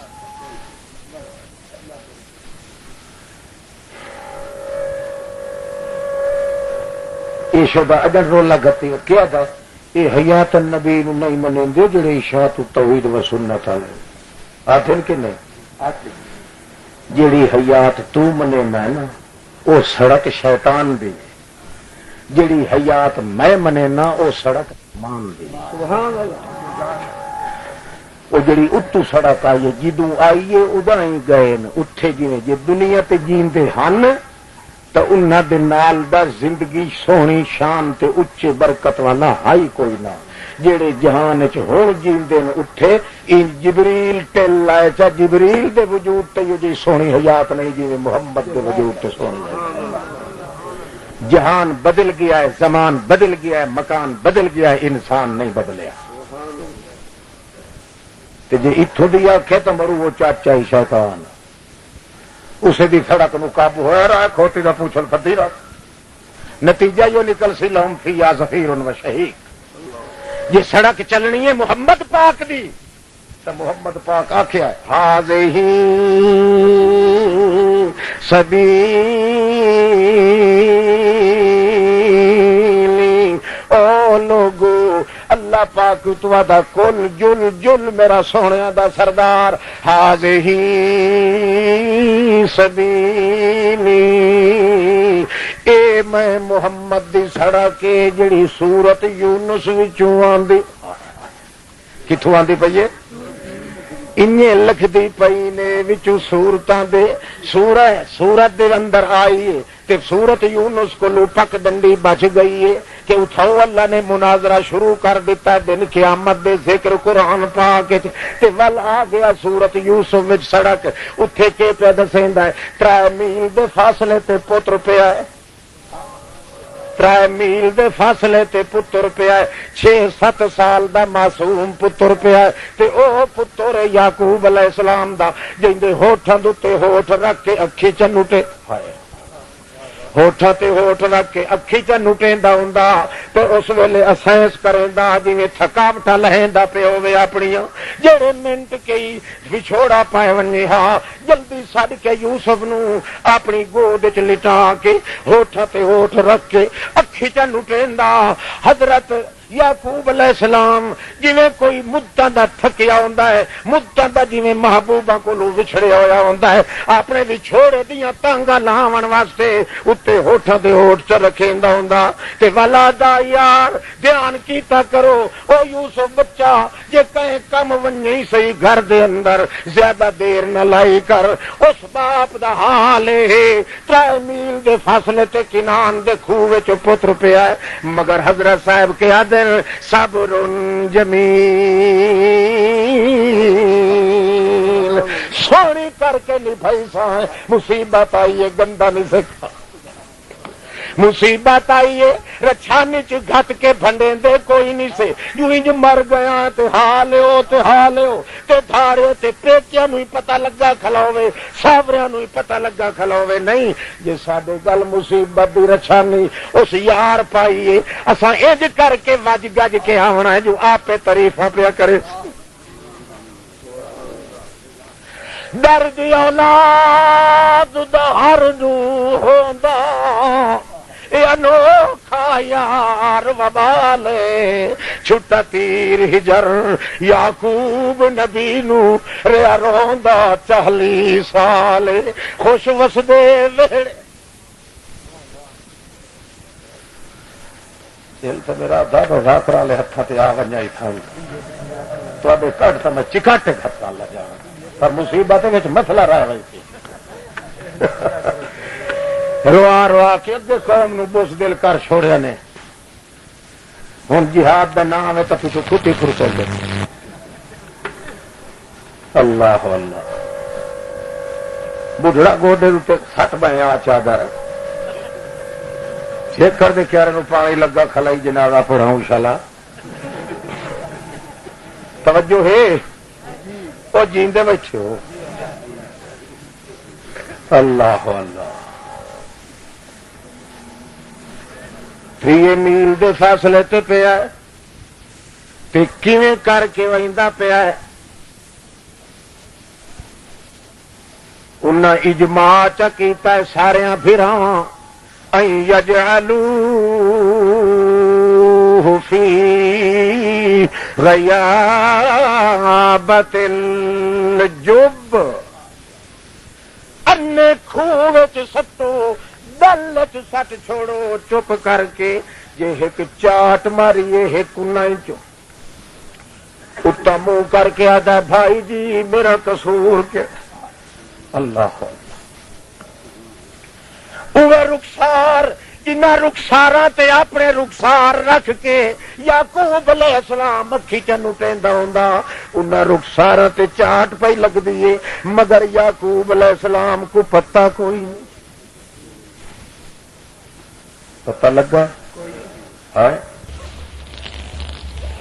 یہ شبہ اجن رولا گتی کیا تھا یہ حیات النبی نہیں منے دے جڑے اشاعت توحید و سنت والے آتے کہ نہیں جڑی حیات تو منے میں نا وہ سڑک شیطان دی جڑی حیات میں منے نا وہ سڑک مان دی سبحان اللہ وہ جڑی اتو سڑک آئی جدوں آئیے ادا ہی گئے اٹھے جی جی دنیا تے جیندے ہن تو انہاں دے نال دا زندگی سونی شان تے اچے برکت والا ہائی کوئی نہ جیڑے جہان وچ ہن جیندے نے اٹھے ان جبریل ٹل لائے چا جبریل دے وجود تے جی سونی حیات نہیں جی محمد دے وجود تے سونی حیات۔ جہان بدل گیا ہے، زمان بدل گیا ہے، مکان بدل گیا ہے، انسان نہیں بدلیا۔ تے جے اتھوں دی آکھے تو مرو وہ چاچا ہی شیطان اسے دی سڑک نو قابو ہوا رہا کھوتی دا پوچھل پتی رکھ نتیجہ یہ نکل سی لہم فیہا زفیر و شہیق۔ یہ سڑک چلنی ہے محمد پاک دی تو محمد پاک آکھیا ہے ہاذہ سبیلی او لوگو اللہ پاک تواڈا کل جل جل میرا سونیا دا سردار ہاذہ سبیلی اے میں محمد دی سڑک جڑی سورت یونس وچوں آندی کتھوں آندی پئی ہے انہیں لکھدی پئی نے وچوں سورتاں دے سورت دے اندر آئی ہے تے سورت یونس کو پک ڈنڈی بچ گئی ہے کہ اتھاؤ اللہ نے مناظرہ شروع کر دیتا ہے دن قیامت دے ذکر قرآن پاک تے ول آ گیا سورت یوسف وچ سڑک اتھے کے پہ دسیندا ہے 3 میل دے فاصلے تے پتر پیا ہے 3 میل دے فاصلے تے پتر پیا ہے 6-7 سال دا معصوم پتر پیا ہے تے او پتر یعقوب علیہ السلام دا جیندے ہوٹھاں دے تے ہوٹھ رکھ کے اکھی چ نٹے ہوٹھاں تے ہوٹھ رکھ کے اکھی چ نٹیندا ہوندا تے اس ویلے اسائنس کریندا جویں تھکاوٹاں لہیندا پیا ہوے اپنیاں جڑے منٹ کئی وچھوڑا پائے ونجے ہاں جلدی سڈ کے یوسف نو اپنی گود وچ لٹا کے ہوٹھاں تے ہوٹھ رکھ کے اکھی چ نٹیندا حضرت یعقوب علیہ السلام جویں کوئی مدتاں دا تھکیا ہوندا ہے مدتاں دا جویں محبوباں کولوں وچھڑیا ہویا ہوندا ہے اپنے وچھوڑے دیاں تانگاں لاون واسطے اتے ہوٹھاں دے ہوٹھ چ رکھیندا ہوندا تے والا دا یار دھیان کیتا کرو او یوسف بچہ جے کہیں کم ونجے صحیح گھر دے اندر زیادہ دیر نہ لائی کر اس باپ دا حال ہے 3 میل دے فاصلے تے کنان دے کھوہ وچ پتر پیا ہے مگر حضرت صاحب کے صبر جمیل سونی کر کے نبھائی سا مصیبت آئی ہے گندا نہیں سکھا مصیبت آئی ہے رچھانی چ گھت کے بھنڈے دے کوئی نہیں سے جو انج مر گیا تے حالو تے دھاڑے تے پیکیاں نو ہی پتہ لگا کھلوے ساوریاں نو ہی پتہ لگا کھلوے نہیں جے ساڈے گل مصیبت دی رچھانی اس یار پائیے اساں انج کر کے وج گج کے آونا ہے جو آپے تعریفاں پیا کرے درد اولاد دا ہر جو ہوندا اے انوکھا یار وبالے چھٹا تیر ہجر یعقوب نبی نو ریا روندا 40 سال خوش وسدے ویڑے دل تے میرا دادا ذاکر والے ہتھاں تے آ ونجائی تھا تواڈے کٹ تے میں چکاٹے ہتھاں لا جاواں پر مصیبت وچ مسئلہ رہ وئی سی روا روا کے اگے قوم نو بوس دل کر چھوڑیا نے ہن جہاد دا نام ہے تے پیچھے کھٹی پھر چلے اللہ اللہ بڑھڑا گوڈے تے سٹ بیا چادر شیکر دے کیارے نو پانی لگا کھلائی جنازہ پڑھاؤں شالا توجہ ہے وہ جیندے بیٹھے ہو اللہ اللہ 3 میل دے فاصلے تے پیا ہے تے کیویں کر کے ویندا پیا ہے انہاں اجماع چا کیتا ہے ساریاں بھراواں ان یجعلوہ فی غیابت الجب انے کھوہ وچ سٹو دل چ سٹ چھوڑو چپ کر کے جے ایک چاٹ ماریے ایک نہیں چو اتا منہ کر کے آدھا بھائی جی میرا قصور کیا اللہ وہ رخسار جنہ رخساراں تے اپنے رخسار رکھ کے یعقوب علیہ السلام اکھی چنو پیندا ہوندا انہاں رخساراں تے چاٹ پئی لگدی ہے مگر یعقوب علیہ السلام کو پتہ کوئی نہیں پتہ لگا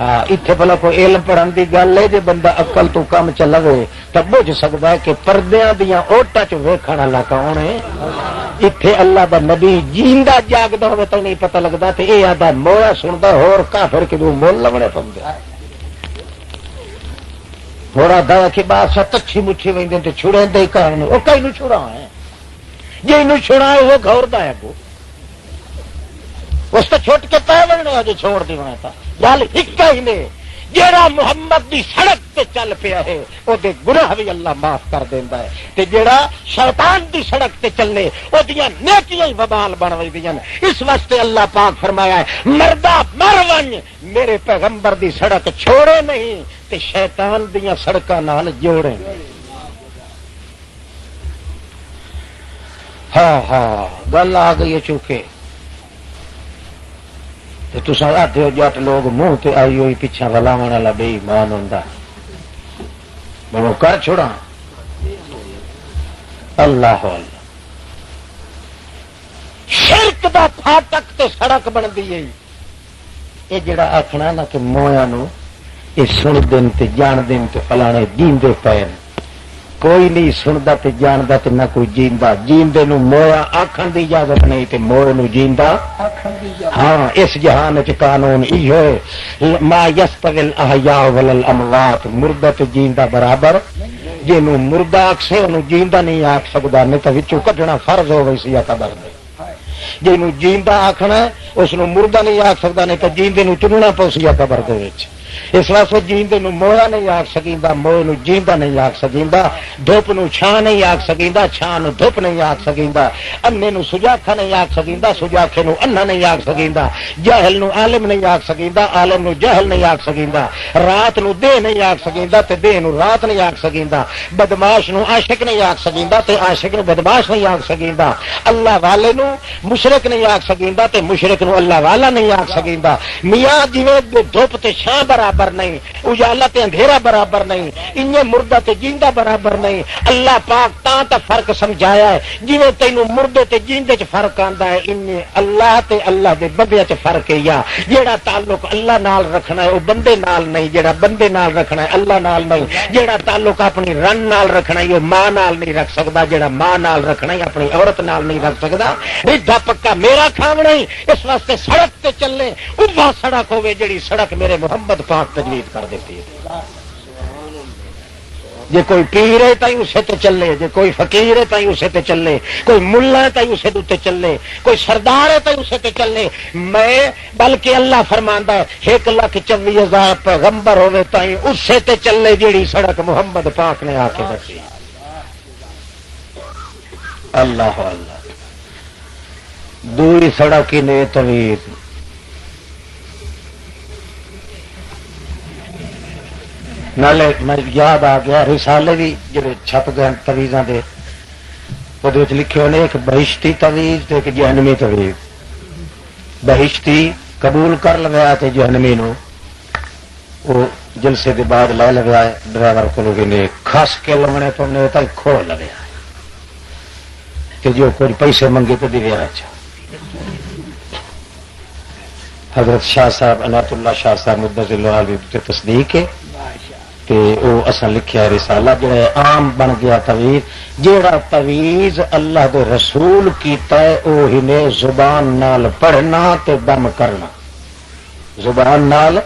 ہاں اتنے بلا کوئی علم پڑھن کی گل ہے جی بندہ عقل تو کم چ لگے تو بجھ سکتا ہے کہ پردیاں دیا اوٹا چ ویکھن والا کون ہے اتنے اللہ دا نبی جیندا جاگدا ہوے تو نہیں پتہ لگتا تو یہ آدھا مویا سنتا ہور کافر کدو مول لونے پاؤں تھوڑا دا کہ بادشاہ تچھی مچھی ویندے تے چھڑے دے کہنے وہ کئی نو چھڑا ہے جی چھڑا ہے وہ گھوردا ہے کو اس تو چھوٹ کے پہ بننے جو چھوڑ دینا تھا گل ایک ہی نے جیڑا محمد دی سڑک تے چل پیا ہے وہ دے گناہ بھی اللہ معاف کر دینا ہے تے جیڑا شیطان دی سڑک تے چلے وہ دیاں نیکیاں ہی وبال بن ویندیاں اس واسطے اللہ پاک فرمایا ہے مردہ مر ون میرے پیغمبر دی سڑک چھوڑے نہیں تے شیطان دیاں سڑکاں نال جوڑے ہاں ہاں گل آ گئی ہے چونکہ تسا آتے ہو جٹ لوگ منہ تے آئی ہوئی پیچھا ولاو والا بے ایمان ہوندا بولو کر چھوڑا اللہ اللہ شرک دا پھاٹک تے سڑک بندی ہے یہ جڑا آخنا نا کہ مویا نو یہ سن دین تے جان دین تے فلانے جیندے پے کوئی نہیں سنتا تے جاندا تے نہ کوئی جیندا جیندے نو مویا آکھن دی اجازت نہیں تے موئے نو جیندا ہاں اس جہان وچ قانون ای ہے ما یستوی الاحیاء والاموات مردہ تے جیندا برابر جنوں مردہ آکھے اونوں جیندا نہیں آکھ سکدا نہیں تے وچوں کڈنا فرض ہوے سی قبر دے جنوں جیندا آکھنا اس نو مردہ نہیں آکھ سکدا نہیں تے جیندے نو چننا پوسی قبر دے وچ اس واسطے جیندے نو مویا نہیں آکھ سکیندا موئے نو جیندا نہیں آکھ سکیندا دھوپ نو چھاں نہیں آکھ سکیندا چھاں نو دھوپ نہیں آکھ سکیندا انے نو سجاکھا نہیں آکھ سکیندا سجاکھے نو انھا نہیں آکھ سکیندا جاہل نو عالم نہیں آکھ سکیندا عالم نو جاہل نہیں آکھ سکیندا رات نو دے نہیں آکھ سکیندا تے دے نو رات نہیں آکھ سکیندا بدماش نو عاشق نہیں آکھ سکیندا تے عاشق نو بدماش نہیں آکھ سکیندا اللہ والے نو مشرک نہیں آکھ سکیندا تے مشرک نو اللہ والا نہیں آکھ سکیندا میاں جویں دھوپ تے چھاں برابر نہیں اجالا تے اندھیرا برابر نہیں انہیں مردہ تے جیندہ برابر نہیں اللہ پاک تا فرق سمجھایا ہے جویں تینوں مردے تے جیندے چ فرق آندا ہے انہیں اللہ تے اللہ دے بندے چ فرق ہے یا جیڑا تعلق اللہ نال رکھنا ہے وہ بندے نال نہیں جیڑا بندے نال رکھنا ہے اللہ نال نہیں جیڑا تعلق اپنی رن نال رکھنا ہے وہ ماں نال نہیں رکھ سکدا جیڑا ماں نال رکھنا ہے اپنی عورت نال نہیں رکھ سکدا ریڈا پکا میرا کھاونا ہی اس واسطے سڑک تے چلے اوہ سڑک ہوے جیڑی سڑک میرے محمد پاک تجوید کر دیتی ہے جے کوئی پیر ہے تائی اسے تے چلے جے کوئی فقیر ہے تائی اسے تے چلے کوئی ملا ہے تائی اسے تے چلے کوئی سردار ہے تائی اسے تے چلے میں بلکہ اللہ فرماندا ہے 1,24,000 پیغمبر ہوے تائی اسے تے چلے جیڑی سڑک محمد پاک نے آ کے دسی اللہ اللہ دوری سڑک ہی نے توید نالے میں یاد آ گیا رسالے بھی جڑے چھپ گئے تویزاں دے وہ لکھے ہونے ایک بہشتی تویز ایک جہنمی تویز بہشتی قبول کر لگایا تے جہنمی نو وہ جلسے دے بعد لے لگایا ڈرائیور کو لوگ نے کھس کے لمنے پونے تک کھول لگایا کہ جو کوئی پیسے منگے تو دے اچھا حضرت شاہ صاحب عنایت اللہ شاہ صاحب مدت اللہ علیہ تصدیق ہے کہ وہ اصل لکھیا رسالہ جڑا عام بن گیا تویز جیڑا تویز اللہ دے رسول کیتا ہے وہ ہی نے زبان نال پڑھنا تے دم کرنا زبان نال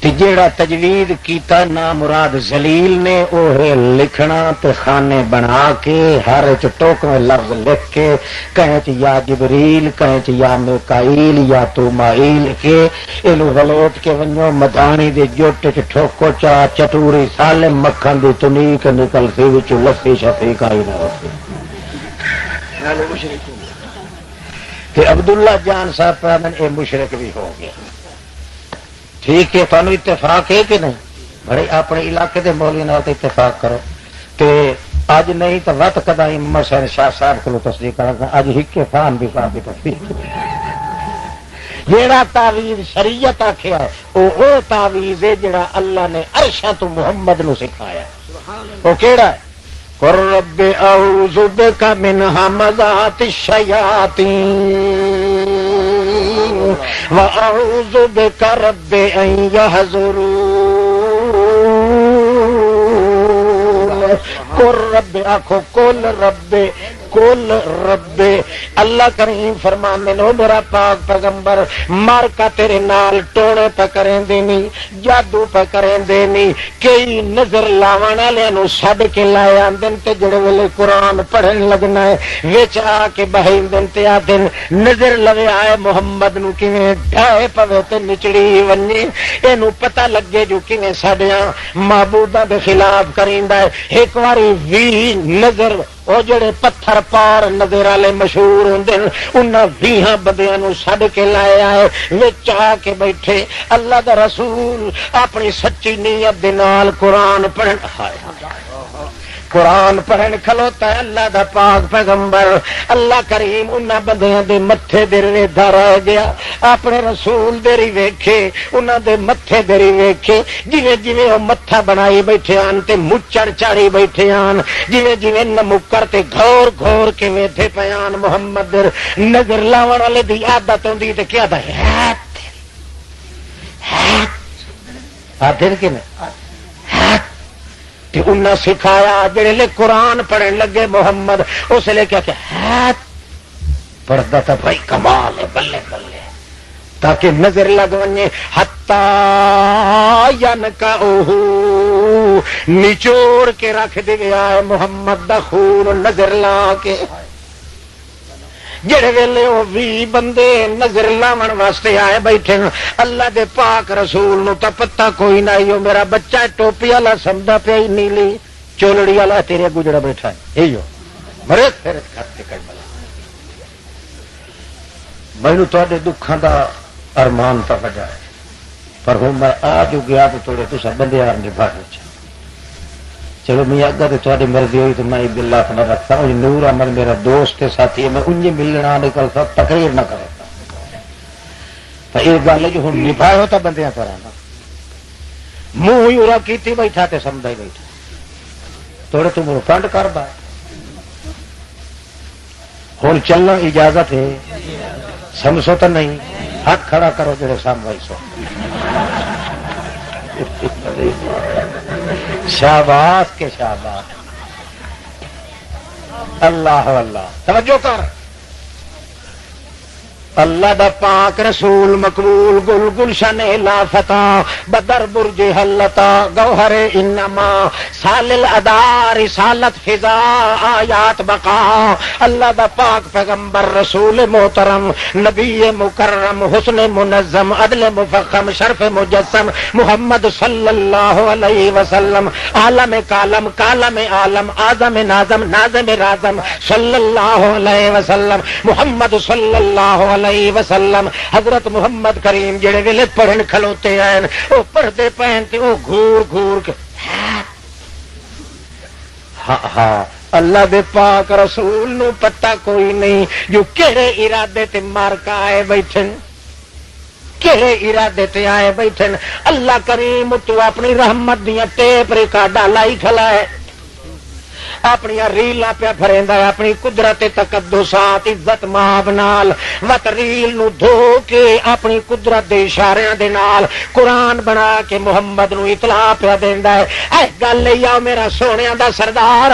تے جیڑا تجوید کیتا نا مراد ذلیل نے وہ ہے لکھنا تے خانے بنا کے ہر چ ٹوکویں لفظ لکھ کے کہیں چ یا جبریل کہیں چ یا میکائیل یا تو مائیل کے اینو ولوٹ کے ونجو مدانی دے جوٹ چ ٹھوکو چا چٹوری سالم مکھن دی تنیک نکل سی وچ لسی شفیع کائی نہ ہوتی کہ عبداللہ جان صاحب پر اے مشرک بھی ہو گیا ٹھیک ہے تمہیں اتفاق ہے کہ نہیں بڑے اپنے علاقے دے مولوی نال اتفاق کرو کہ اج نہیں تو وت کدا مسن شاہ صاحب کو تصدیق کرا اج ہکے فان بھی کا تصدیق جیڑا تعویذ شریعت آخیا وہ تعویذ ہے جڑا اللہ نے عرشاں تو محمد نو سکھایا وہ کیڑا ہے قل رب اعوذ بک من همزات الشیاطین واعوذ بک رب ان یحضرون قل رب آخو قل رب کل رب اللہ کریم فرماندے نو میرا پاک پیغمبر مار کا تیرے نال ٹوڑے پہ کریں دینی جادو پہ کریں دینی کئی نظر لاون والے نو چھڈ کے لائے آندن تے جڑے ویلے قرآن پڑھن لگنا ہے وچ آ کے بہیندن تے آدن نظر لوے آئے محمد نو کیویں ڈھائے پوے تے نچڑی ونجے اینو پتہ لگے جو کیویں ساڈیاں معبوداں دے خلاف کریندا ہے ایک واری وی نظر وہ جڑے پتھر پار نظر والے مشہور ہوندے انہاں 20 بندیاں نو چھڈ کے لائے آئے وچ آ کے بیٹھے اللہ دا رسول اپنی سچی نیت دے نال قرآن پڑھن قرآن پڑھن کھلوتا ہے اللہ دا پاک پیغمبر اللہ کریم انہاں بندیاں دے متھے دے ریدھا رہ گیا اپنے رسول دے ری ویکھے انہاں دے متھے دے ری ویکھے جویں جویں او متھا بنائی بیٹھے آن تے مچڑ چاڑی بیٹھے آن جویں جویں نمکر تے گھور گھور کے ویدھے پیان محمد نظر لاون والے دی عادت ہوندی تے کیا دا ہے آدھر کے نہیں انہیں سکھایا جڑے لے قرآن پڑھن لگے محمد اس لیے کیا کہ پڑھتا تھا بھائی کمال ہے بلے بلے تاکہ نظر لگ ونجے حتی ینکعوہ نچوڑ کے رکھ دے گیا ہے محمد دا خون نظر لا کے جڑے ویلے وہ 20 بندے نظر لاون واسطے آئے بیٹھے اللہ دے پاک رسول نو تا پتہ کوئی نہ ہو میرا بچہ ٹوپی والا سمجھدا پیا نیلی چولڑی والا تیرے اگوں جڑا بیٹھا ہے یہی ہو مرے پھر کرتے کر بلا مینوں تواڈے دکھاں دا ارمان تا وجہ ہے پر ہوں میں آ جو گیا تو تھوڑے تساں بندے آ نبھا کے چلو میں اگا تو تھوڑی مرضی ہوئی تو میں باللہ تعالی رکھتا ہوں نور احمد میرا دوست ہے ساتھی ہے میں انجے ملنا نکل سکتا تقریر نہ کرتا تو یہ گل جو ہوں نبھائے ہوتا بندیاں کرانا منہ ہی ارا کیتی بیٹھا تے سمجھا ہی بیٹھا تھوڑے تم پنڈ کر با ہوں چلنا اجازت ہے سمجھو تو نہیں ہاتھ کھڑا کرو جڑے سامنے سو شاباش کے شاباش اللہ اللہ توجہ کر اللہ دا پاک رسول مقبول گل گلشن لا فتح بدر برج حلتا گوہر انما سال الادار رسالت فضا آیات بقا اللہ دا پاک پیغمبر رسول محترم نبی مکرم حسن منظم عدل مفخم شرف مجسم محمد صلی اللہ علیہ وسلم عالم کالم کالم عالم اعظم ناظم ناظم رازم صلی اللہ علیہ وسلم محمد صلی اللہ علیہ وسلم حضرت محمد کریم جڑے ویلے پڑھن کھلوتے ہیں وہ پڑھتے پہن تے وہ گھور گھور کے ہاں اللہ دے پاک رسول نو پتہ کوئی نہیں جو کہڑے ارادے تے مار کا آئے بیٹھن کہڑے ارادے تے آئے بیٹھن اللہ کریم تو اپنی رحمت دیاں ٹیپ ریکارڈاں لائی کھلا ہے اپنی ریلاں پہ پھریندا ہے اپنی قدرت تقدسات عزت ماب نال وت ریل نو دھو کے اپنی قدرت دے اشاریاں دے نال قرآن بنا کے محمد نو اطلاع پہ دیندا ہے اے گل لئی آ میرا سونیاں دا سردار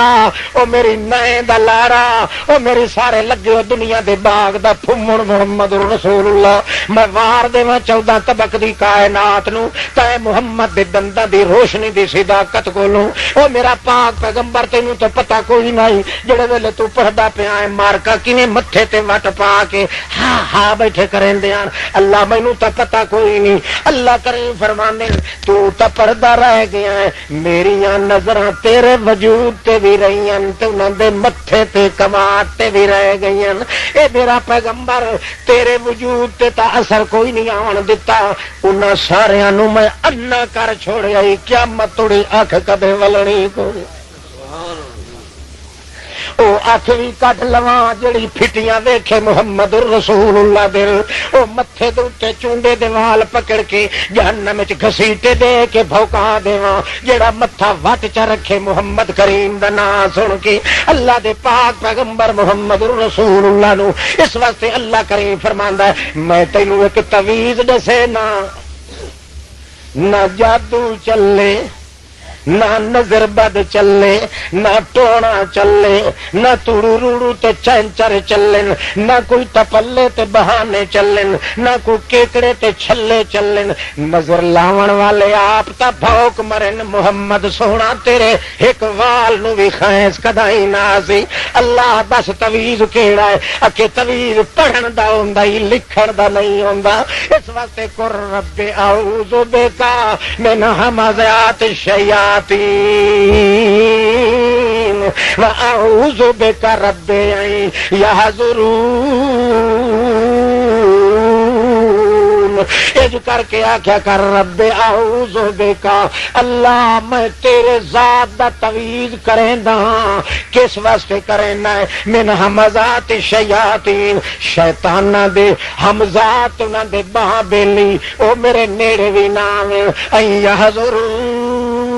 او میری نائیں دا لارا او میری سارے لگے ہو دنیا دے باغ دا پھمن محمد رسول اللہ میں وار دیواں 14 طبق دی کائنات نو تے محمد دے دنداں دی روشنی دی صداقت کولوں او میرا پاک پیغمبر تینوں تے پتہ کوئی نہیں جڑے ویلے تو پڑھدا پیا ہے مارکا کیویں متھے تے وٹ پا کے ہاں ہاں بیٹھے کریندے ہیں اللہ مینوں تے پتہ کوئی نہیں اللہ کریم فرماندے تو تے پڑھدا رہ گیا ہے میریاں نظراں تیرے وجود تے بھی رہیاں تے انہاں دے متھے تے کماٹ تے بھی رہ گئیاں اے میرا پیغمبر تیرے وجود تے تا اثر کوئی نہیں آن دتا انہاں ساریاں نوں میں انا کر چھوڑیا قیامت توڑی اکھ کدے ولਣੀ کو او اکھ بھی کٹ لواں جڑی پھٹیاں ویکھے محمد رسول اللہ دل او متھے دے اوتے چونڈے دے وال پکڑ کے جہنم وچ گھسیٹے دے کے بھوکا دیواں جڑا متھا وٹ چ رکھے محمد کریم دا نام سن کے اللہ دے پاک پیغمبر محمد رسول اللہ نو اس واسطے اللہ کریم فرماندا ہے میں تینوں ایک تویز دسے نہ جادو چلے نہ نظر بد چلے نہ ٹونا چلے نہ توڑو روڑو تے چنچر چلن نہ کوئی تپلے تے بہانے چلن نہ کوئی کیکڑے تے چھلے چلن نظر لاون والے آپ تا بھوک مرن محمد سونا تیرے ایک وال نو بھی خیس کدائی نہ سی اللہ بس تویز کیڑا ہے اکے تویز پڑھن دا ہوندا ہی لکھن دا نہیں ہوندا اس واسطے قر رب اعوذ بک من همزات الشیاطین وَأَعُوذُ بِكَ رَبِّ أَن يَحْضُرُونِ اج کر کے آکھیا کر رب اعوذ بک اللہ میں تیرے ذات دا تویز کریندا کس واسطے کرنا ہے من همزات الشیاطین شیطاناں دے ہمزات انہاں دے باں بیلی او میرے نیڑے وی نہ آویں ان یحضرون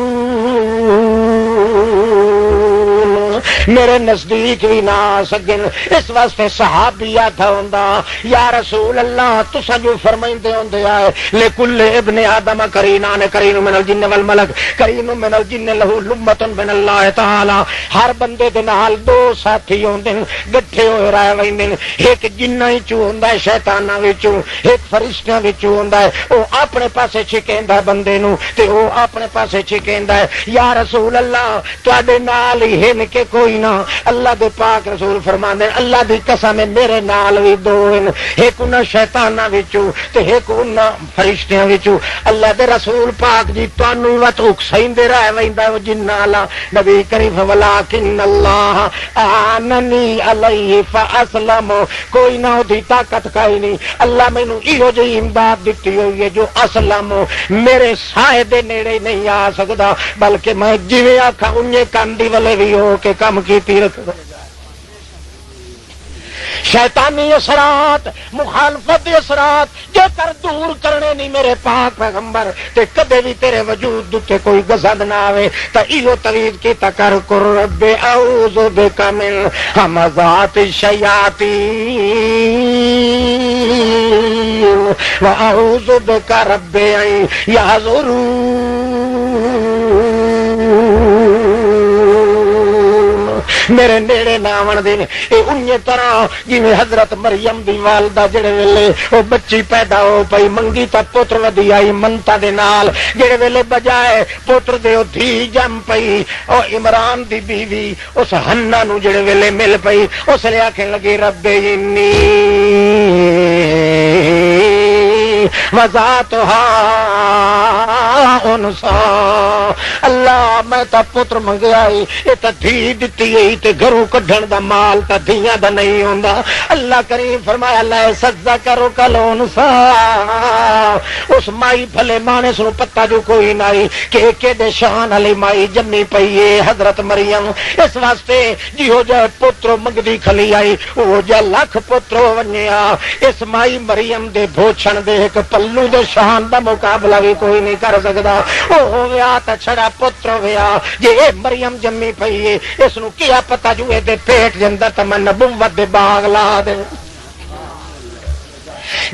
میرے نزدیک بھی نہ آ سکن اس واسطے صحابیہ تھا ہوندا یا رسول اللہ تساں جو فرمائندے ہوندے آئے لکل ابن آدم کرینان کرین من الجن والملک کرین من الجن له لمۃ من اللہ تعالی ہر بندے دے نال دو ساتھی ہوندے گٹھے ہوئے رہ ویندے ایک جناں وچوں ہوندا ہے شیطاناں وچوں ایک فرشتیاں وچوں ہوندا ہے او اپنے پاسے چھکیندا ہے بندے نو تے او اپنے پاسے چھکیندا ہے یا رسول اللہ تواڈے نال ہی ہن کے کوئی نہ اللہ دے پاک رسول فرماندے اللہ دی قسم میرے نال وی دو ہیں ایک انہاں شیطاناں وچوں تے ایک انہاں فرشتیاں وچوں اللہ دے رسول پاک جی تانوں وت اکسیندے رہ ویندا او جناں والا نبی کریم ولکن اللہ آننی علیہ فاسلم کوئی نہ دی طاقت کائی نہیں اللہ مینوں ایہو جی امداد دتی ہوئی ہے جو اسلم میرے سائے دے نیڑے نہیں آ سکدا بلکہ میں جویں آکھاں اونجے کاندی والے وی ہو کے کم کیتی رکھ شیطانی اثرات مخالفت اثرات جے کر دور کرنے نہیں میرے پاک پیغمبر تے کدے بھی تیرے وجود تے کوئی گزد نہ آوے تا ایہو تویز کیتا کر قر رب اعوذ بک من همزات الشیاطین واعوذ بک رب ان یحضرون میرے نیڑے نہ آون دے اے انہی طرح جویں حضرت مریم دی والدہ جڑے ویلے او بچی پیدا ہو پئی منگی تا پتر ودی آئی منتا دے نال جڑے ویلے بجائے پتر دے او دھی جم پئی او عمران دی بیوی اس حنا نو جڑے ویلے مل پئی اس لے آکھن لگی رب انی وذاتھا انسا اللہ میں تا پتر منگیا اے تے دھی دتی اے تے گھروں کڈھن دا مال تا دھیاں دا نہیں ہوندا اللہ کریم فرمایا لے سجدہ کرو کلون سا اس مائی بھلے مانس نو پتہ جو کوئی نہیں کہ دے شان علی مائی جمی پئی اے حضرت مریم اس واسطے جیو جا پتر منگدی کھلی آئی او جا لکھ پتر ونیا اس مائی مریم دے بھوچن دے ایک پلو دے شان دا مقابلہ بھی کوئی نہیں کر سکدا او ہویا تا چھڑا پتر ہویا جے مریم جمی پئی اے اس نو کیا پتہ جو دے پیٹ دے اندر تے میں نبوت دے باغ لا دے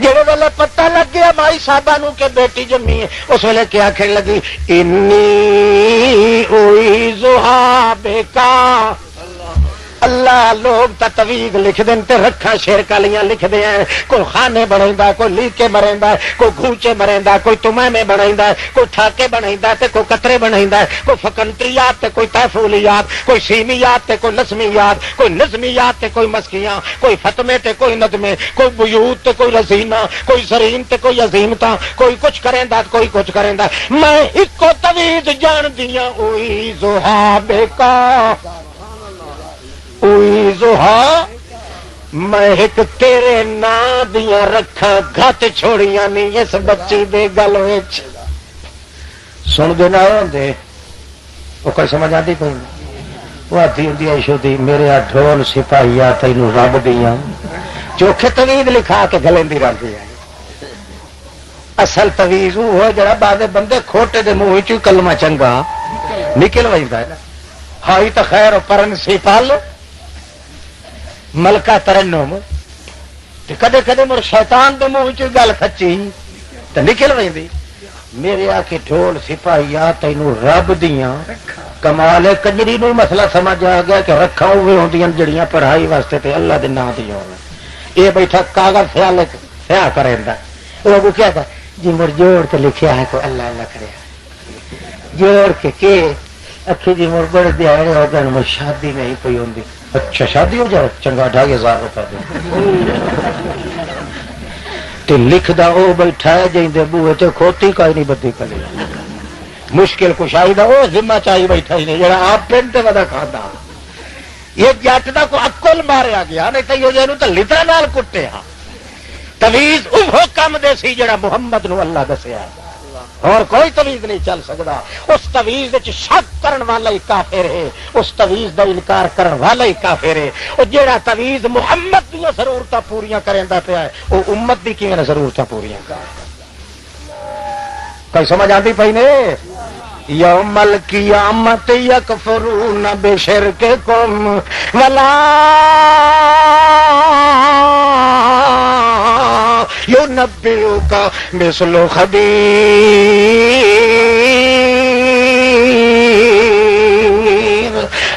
جڑے ویلے پتہ لگ گیا مائی صاحبہ نو کہ بیٹی جمی ہے اس ویلے کیا کہنے لگی انی اعیذھا بکا اللہ لوگ تا تویگ لکھ دیں تے رکھا شیر کالیاں لکھ دیں کوئی خانے بنائندا کوئی لیکے مریندا کوئی گھوچے مریندا کوئی تمامے بنائندا کوئی ٹھاکے بنائندا تے کوئی قطرے بنائندا کوئی فکنتریات تے کوئی تحفولیات کوئی سیمیات تے کوئی لسمیات کوئی نظمیات تے کوئی مسکیاں کوئی فتمے تے کوئی نظمے کوئی بیوت تے کوئی رزینہ کوئی زرین تے کوئی عظیمتا کوئی کچھ کریندا کوئی کچھ کریندا میں ایک کو تویز جان دیاں اعیذھا بکا اعیذھا میں ایک تیرے نا دیاں رکھاں گھت چھوڑیاں نہیں اس بچی دے گل وچ سن دے نہ ہوندے او کوئی سمجھ آتی کوئی وہ آتی ہوں شدی میرے ڈھول سپاہیا تینوں رب دیا چوکھے تویز لکھا کے گلے دی رکھتی ہے. اصل تویز وہ جڑا بعد بندے کھوٹے دے منہ چ کلمہ چنگا نکل وجدا ہے. ہائی تو خیر پرن سی پال ملکہ ترنم کدے کدے مر شیطان دے منہ چ گل کچی تو نکل وجدی. میرے آ کے ڈھول سپاہیا تینوں رب دیاں کمال کنجری نو مسئلہ سمجھ آ گیا کہ رکھا ہوئے ہوندیاں جڑیاں پڑھائی واسطے تے اللہ دے نام دی ہون. یہ بیٹھا کاغذ خیال سیاہ کریندا وہ کیا تھا جی مر جوڑ کے لکھیا ہے کو اللہ اللہ کرے جوڑ کے اکھی جی مر بڑے دیہڑے ہو گئے مر شادی نہیں کوئی ہوندی. اچھا شادی ہو جائے چنگا 2,500 روپے دے لکھدا وہ بیٹھا ہے جیندے بوئے تے کھوتی کائی نہیں بدی کلی مشکل کشائی دا وہ ذمہ چاہی بیٹھا ہی نہیں جڑا آپ پنڈ تے ودا کھادا. یہ جٹ دا کو عقل ماریا گیا نہیں تے یہ تو لترا نال کٹیا. تویز وہ کم دے سی جڑا محمد نو اللہ دسیا اور کوئی تویز نہیں چل سکتا. اس تویز وچ شک کرن والا ہی کافر ہے. اس تویز دا انکار کرن والا ہی کافر ہے. اور جڑا تویز محمد دی ضرورتاں پوریاں کریندا پیا ہے وہ امت دی کیویں ضرورتاں پوریاں کرے. کوئی سمجھ آندی پئی نے؟ یوم القیامت یکفرون بشرککم ولا ینبئک مثل خبیر.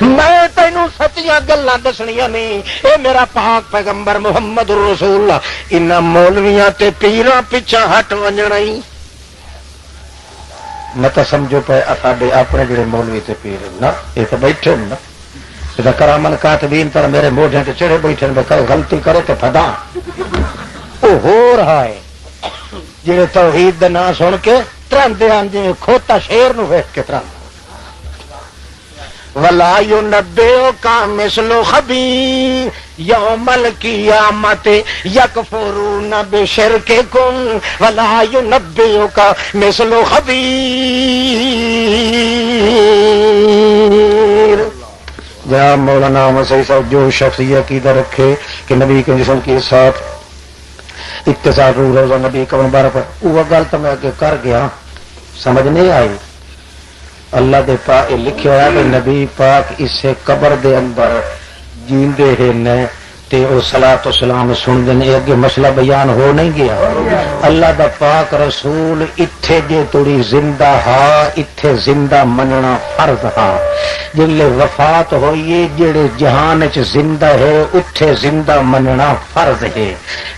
میں تینوں سچیاں گلاں دسنیاں نہیں. اے میرا پاک پیغمبر محمد رسول اللہ انہاں مولویاں تے پیراں پیچھے ہٹ ونجنا ہی نہ تو سمجھو پہ ساڈے اپنے جڑے مولوی تے پیر نا یہ تو بیٹھے نا یہ کرامن کاتبین پر میرے موڈے تے چڑھے بیٹھے غلطی کرے تو پھدا وہ ہو رہا ہے. جڑے توحید دا نام سن کے ترندے آن جی کھوتا شیر نو ویکھ کے ترند ولا ینبئک مثل خبیر یوم القیامت یکفرون بشرککم ولا ینبئک مثل خبیر. جناب مولانا مسیح صاحب جو شخص یہ عقیدہ رکھے کہ نبی کے جسم کے ساتھ اتصال روزہ نبی کا مبارک پر وہ گل تو میں آگے کر گیا سمجھ نہیں آئی. اللہ دے پاک لکھیا ہوا کہ نبی پاک اسے قبر دے اندر جیندے ہیں تے او صلاۃ و سلام سن دین. اگے مسئلہ بیان ہو نہیں گیا. اللہ دا پاک رسول اتھے جے توڑی زندہ ہا اتھے زندہ مننا فرض ہا. جلے وفات ہوئی جڑے جہان چ زندہ ہے اتھے زندہ مننا فرض ہے.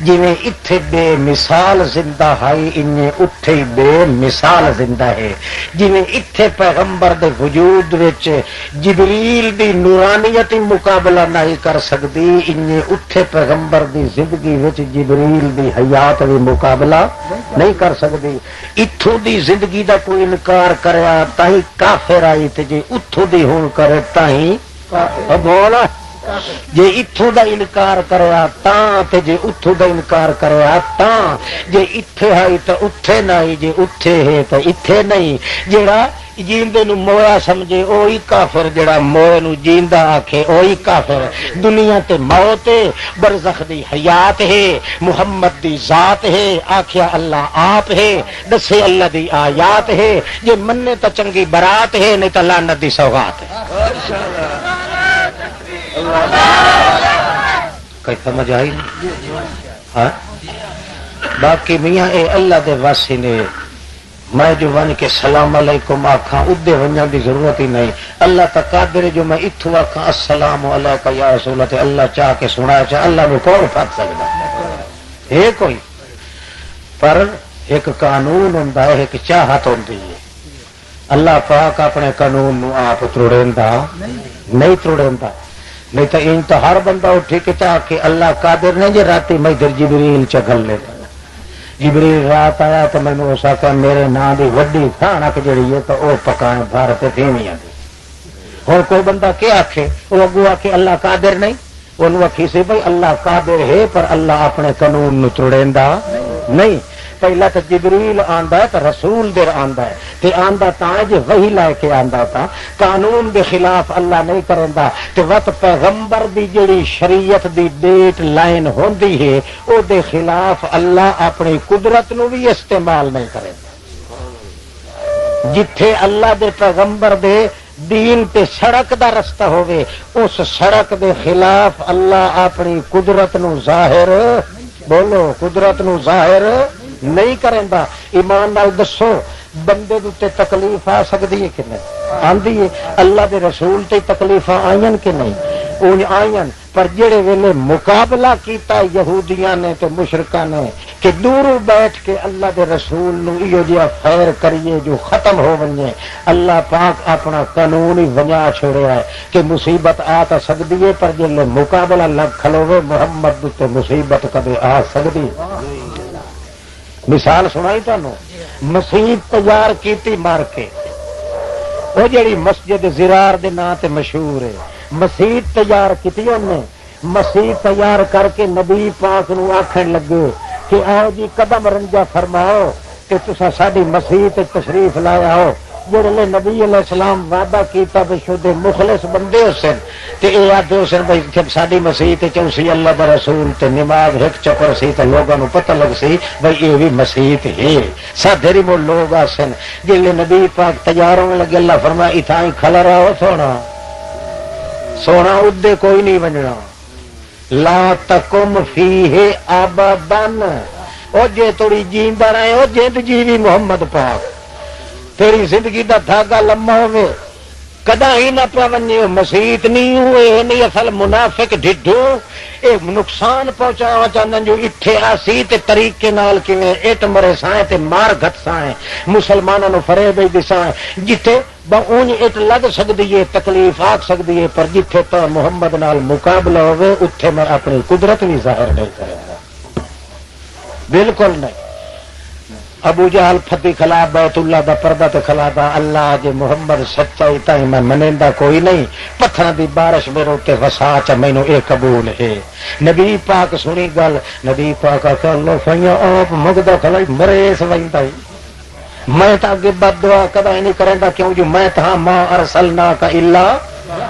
جویں اتھے بے مثال زندہ ہے انہیں اتھے بے مثال زندہ ہے. جویں اتھے پیغمبر دے وجود وچ جبریل دی نورانیت مقابلہ نہیں کر سکتی انہیں اتھے پیغمبر دی زندگی وچ جبریل دی حیات بھی مقابلہ نہیں کر سکتی. اتھوں دی زندگی دا کوئی انکار کریا تاہی کافر آئی تے جے اتھوں دی ہون کرے تاہی بولا جے اتھوں دا انکار کریا تاں تے جے اتھوں دا انکار کریا تاں. جے اتھے آئی تے اتھے نہیں جے اتھے ہے تے اتھے نہیں. جیڑا جیندے نو مویا سمجھے اوہی کافر جڑا موئے نو جیندہ آکھے اوہی کافر. دنیا تے موت ہے برزخ دی حیات ہے محمد دی ذات ہے آکھیا اللہ آپ ہے دسے اللہ دی آیات ہے. جے مننے تا چنگی برات ہے نہیں تا لعنت دی سوغات ہے. کوئی سمجھ آئی ہاں. باقی میاں اے اللہ دے واسی نے میں جو ون کے سلام علیکم آکھاں ادے ونجن دی ضرورت ہی نہیں. اللہ تا قادر جو میں اتھو آکھاں السلام علیکہ یا رسول اللہ اللہ چاہ کے سنایا چاہ اللہ میں کون پھٹ سکتا ہے کوئی. پر ایک قانون ہوندا ہے ایک چاہت ہوندی ہے. اللہ پاک اپنے قانون نو آپ تروڑیندا نہیں تروڑیندا. نہیں تو ان تو ہر بندہ اٹھے کے چاہ کے اللہ قادر نہیں جی راتی میں ادھر جبریل چگل لیتا. جبریل رات آیا تو میں نے اس آخیا میرے نام دی وڈی کھانک جڑی ہے تو وہ پکائیں بھارت دھیمیاں دی. اور کوئی بندہ کیا آخے وہ اگو آخے اللہ قادر نہیں. انہوں آخی سے بھائی اللہ قادر ہے پر اللہ اپنے قانون نو تروڑیندا نہیں. پہلا تو جبریل آندا ہے تو رسول در آندا ہے تے آندا تاں جے وحی لے کے آندا تا قانون دے خلاف اللہ نہیں کرندا تے وقت پیغمبر دی جڑی شریعت دی ڈیٹ لائن ہوندی ہے او دے خلاف اللہ اپنی قدرت نو بھی استعمال نہیں کرندا جتھے اللہ دے پیغمبر دے دین تے سڑک دا رستہ ہوئے اس سڑک دے خلاف اللہ اپنی قدرت نو ظاہر بولو قدرت نو ظاہر نہیں کرندا ایمان نال دسو بندے تے تکلیف آ سکتی ہے کہ نہیں آندی ہے اللہ دے رسول تے تکلیف آئین کہ نہیں اون آئین پر جڑے ویلے مقابلہ کیتا یہودیاں نے تے مشرکاں نے کہ دوروں بیٹھ کے اللہ دے رسول نو ایو جیا خیر کریے جو ختم ہو ونجے اللہ پاک اپنا قانون ہی ونجا چھوڑیا ہے کہ مصیبت آ تا سکتی ہے پر جلے مقابلہ لگ کھلوے محمد تے مصیبت کبھی آ سکتی مثال سنائی تانوں مسجد تیار کیتی مار کے وہ جڑی مسجد زرار دے نام تے مشہور ہے مسجد تیار کیتی انہیں مسجد تیار کر کے نبی پاک نو آکھن لگے کہ آؤ جی قدم رنجا فرماؤ کہ تسا ساڈی مسجد تشریف لایا ہو جڑے نبی علیہ السلام وعدہ کیتا بشود مخلص بندے حسن تے اے آدھے حسن بھائی جب ساڈی مسجد چوسی اللہ دا رسول تے نماز ایک چکر سی تے لوگاں نو پتہ لگ سی بھائی اے بھی مسجد ہے سادے مو لوگ آسن جڑے نبی پاک تیار ہونے لگے اللہ فرمایا اتھائی کھلا رہو سونا ادے کوئی نہیں بننا لا تکم فیہ ابدن او جے توڑی جیندا رہے او جیت جیوی محمد پاک تیری زندگی دا دھاگا لمبا ہوئے کدا ہی نہ پا ونجے مسیت نہیں ہوئے نہیں اصل منافق ڈھڈو اے نقصان پہنچاوا چاہندن جو اٹھے آسی تے طریقے نال کیویں اٹ مرے سائیں تے مار گھت سائیں مسلماناں نو فریب دسائیں جتھے اونج اٹ لگ سکتی ہے تکلیف آ سکتی ہے پر جتھے تو محمد نال مقابلہ ہوئے اتھے میں اپنی قدرت بھی ظاہر نہیں کرے گا بالکل نہیں ابو جہل پھدی کھلا بیت اللہ دا پردہ تے کھلا دا اللہ جے محمد سچائی تائیں میں منیندا کوئی نہیں پتھراں دی بارش میرے اوتے وسا چ مینوں اے قبول ہے نبی پاک سنی گل نبی پاک کہ اللہ فیا آپ مگدا کھلا مرے اس ویندا میں تا اگے بد دعا کدا نہیں کریندا کیوں جو میں تھا ما ارسلناک الا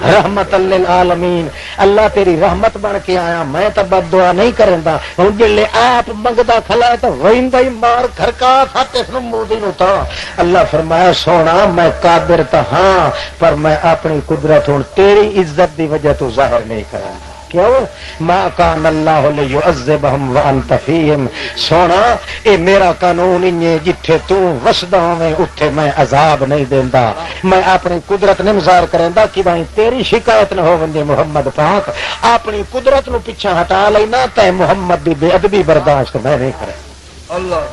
رحمت للعالمین اللہ تیری رحمت بن کے آیا میں تو بد دعا نہیں کریندا ہن جلے آپ منگدا کھلا تو ویندا ہی مار کھڑکا سات اس نو مودی نو تا اللہ فرمایا سونا میں قادر تا ہاں پر میں اپنی قدرت ہن تیری عزت دی وجہ تو ظاہر نہیں کروں کیوں ما کان اللہ لیعذبہم وانت فیہم سونا اے میرا قانون ہے جتھے تو وسدا ہوے اوتھے میں عذاب نہیں دیندا میں اپنی قدرت نہیں ظاہر کریندا کہ بھائی تیری شکایت نہ ہو وندے محمد پاک اپنی قدرت نو پیچھے ہٹا لینا تے محمد دی بے ادبی برداشت میں نہیں کرے اللہ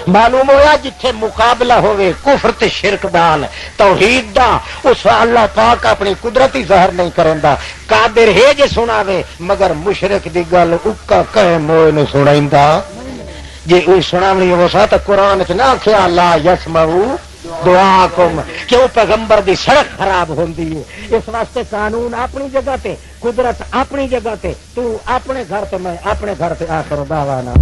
معلوم ہوا جتھے مقابلہ ہوئے کفر تے شرک دال توحید دا اس اللہ پاک اپنی قدرتی ظاہر نہیں کرندا قادر ہے جے سناوے مگر مشرک دی گل اکا کہے موئے نو سنائندا جے اوئی سناونی ہوسا تے قرآن وچ نہ کیا لا یسمعوا دعاکم کیوں پیغمبر دی سڑک خراب ہوندی ہے اس واسطے قانون اپنی جگہ تے قدرت اپنی جگہ تے تو اپنے گھر تے میں اپنے گھر تے آخر دعوانا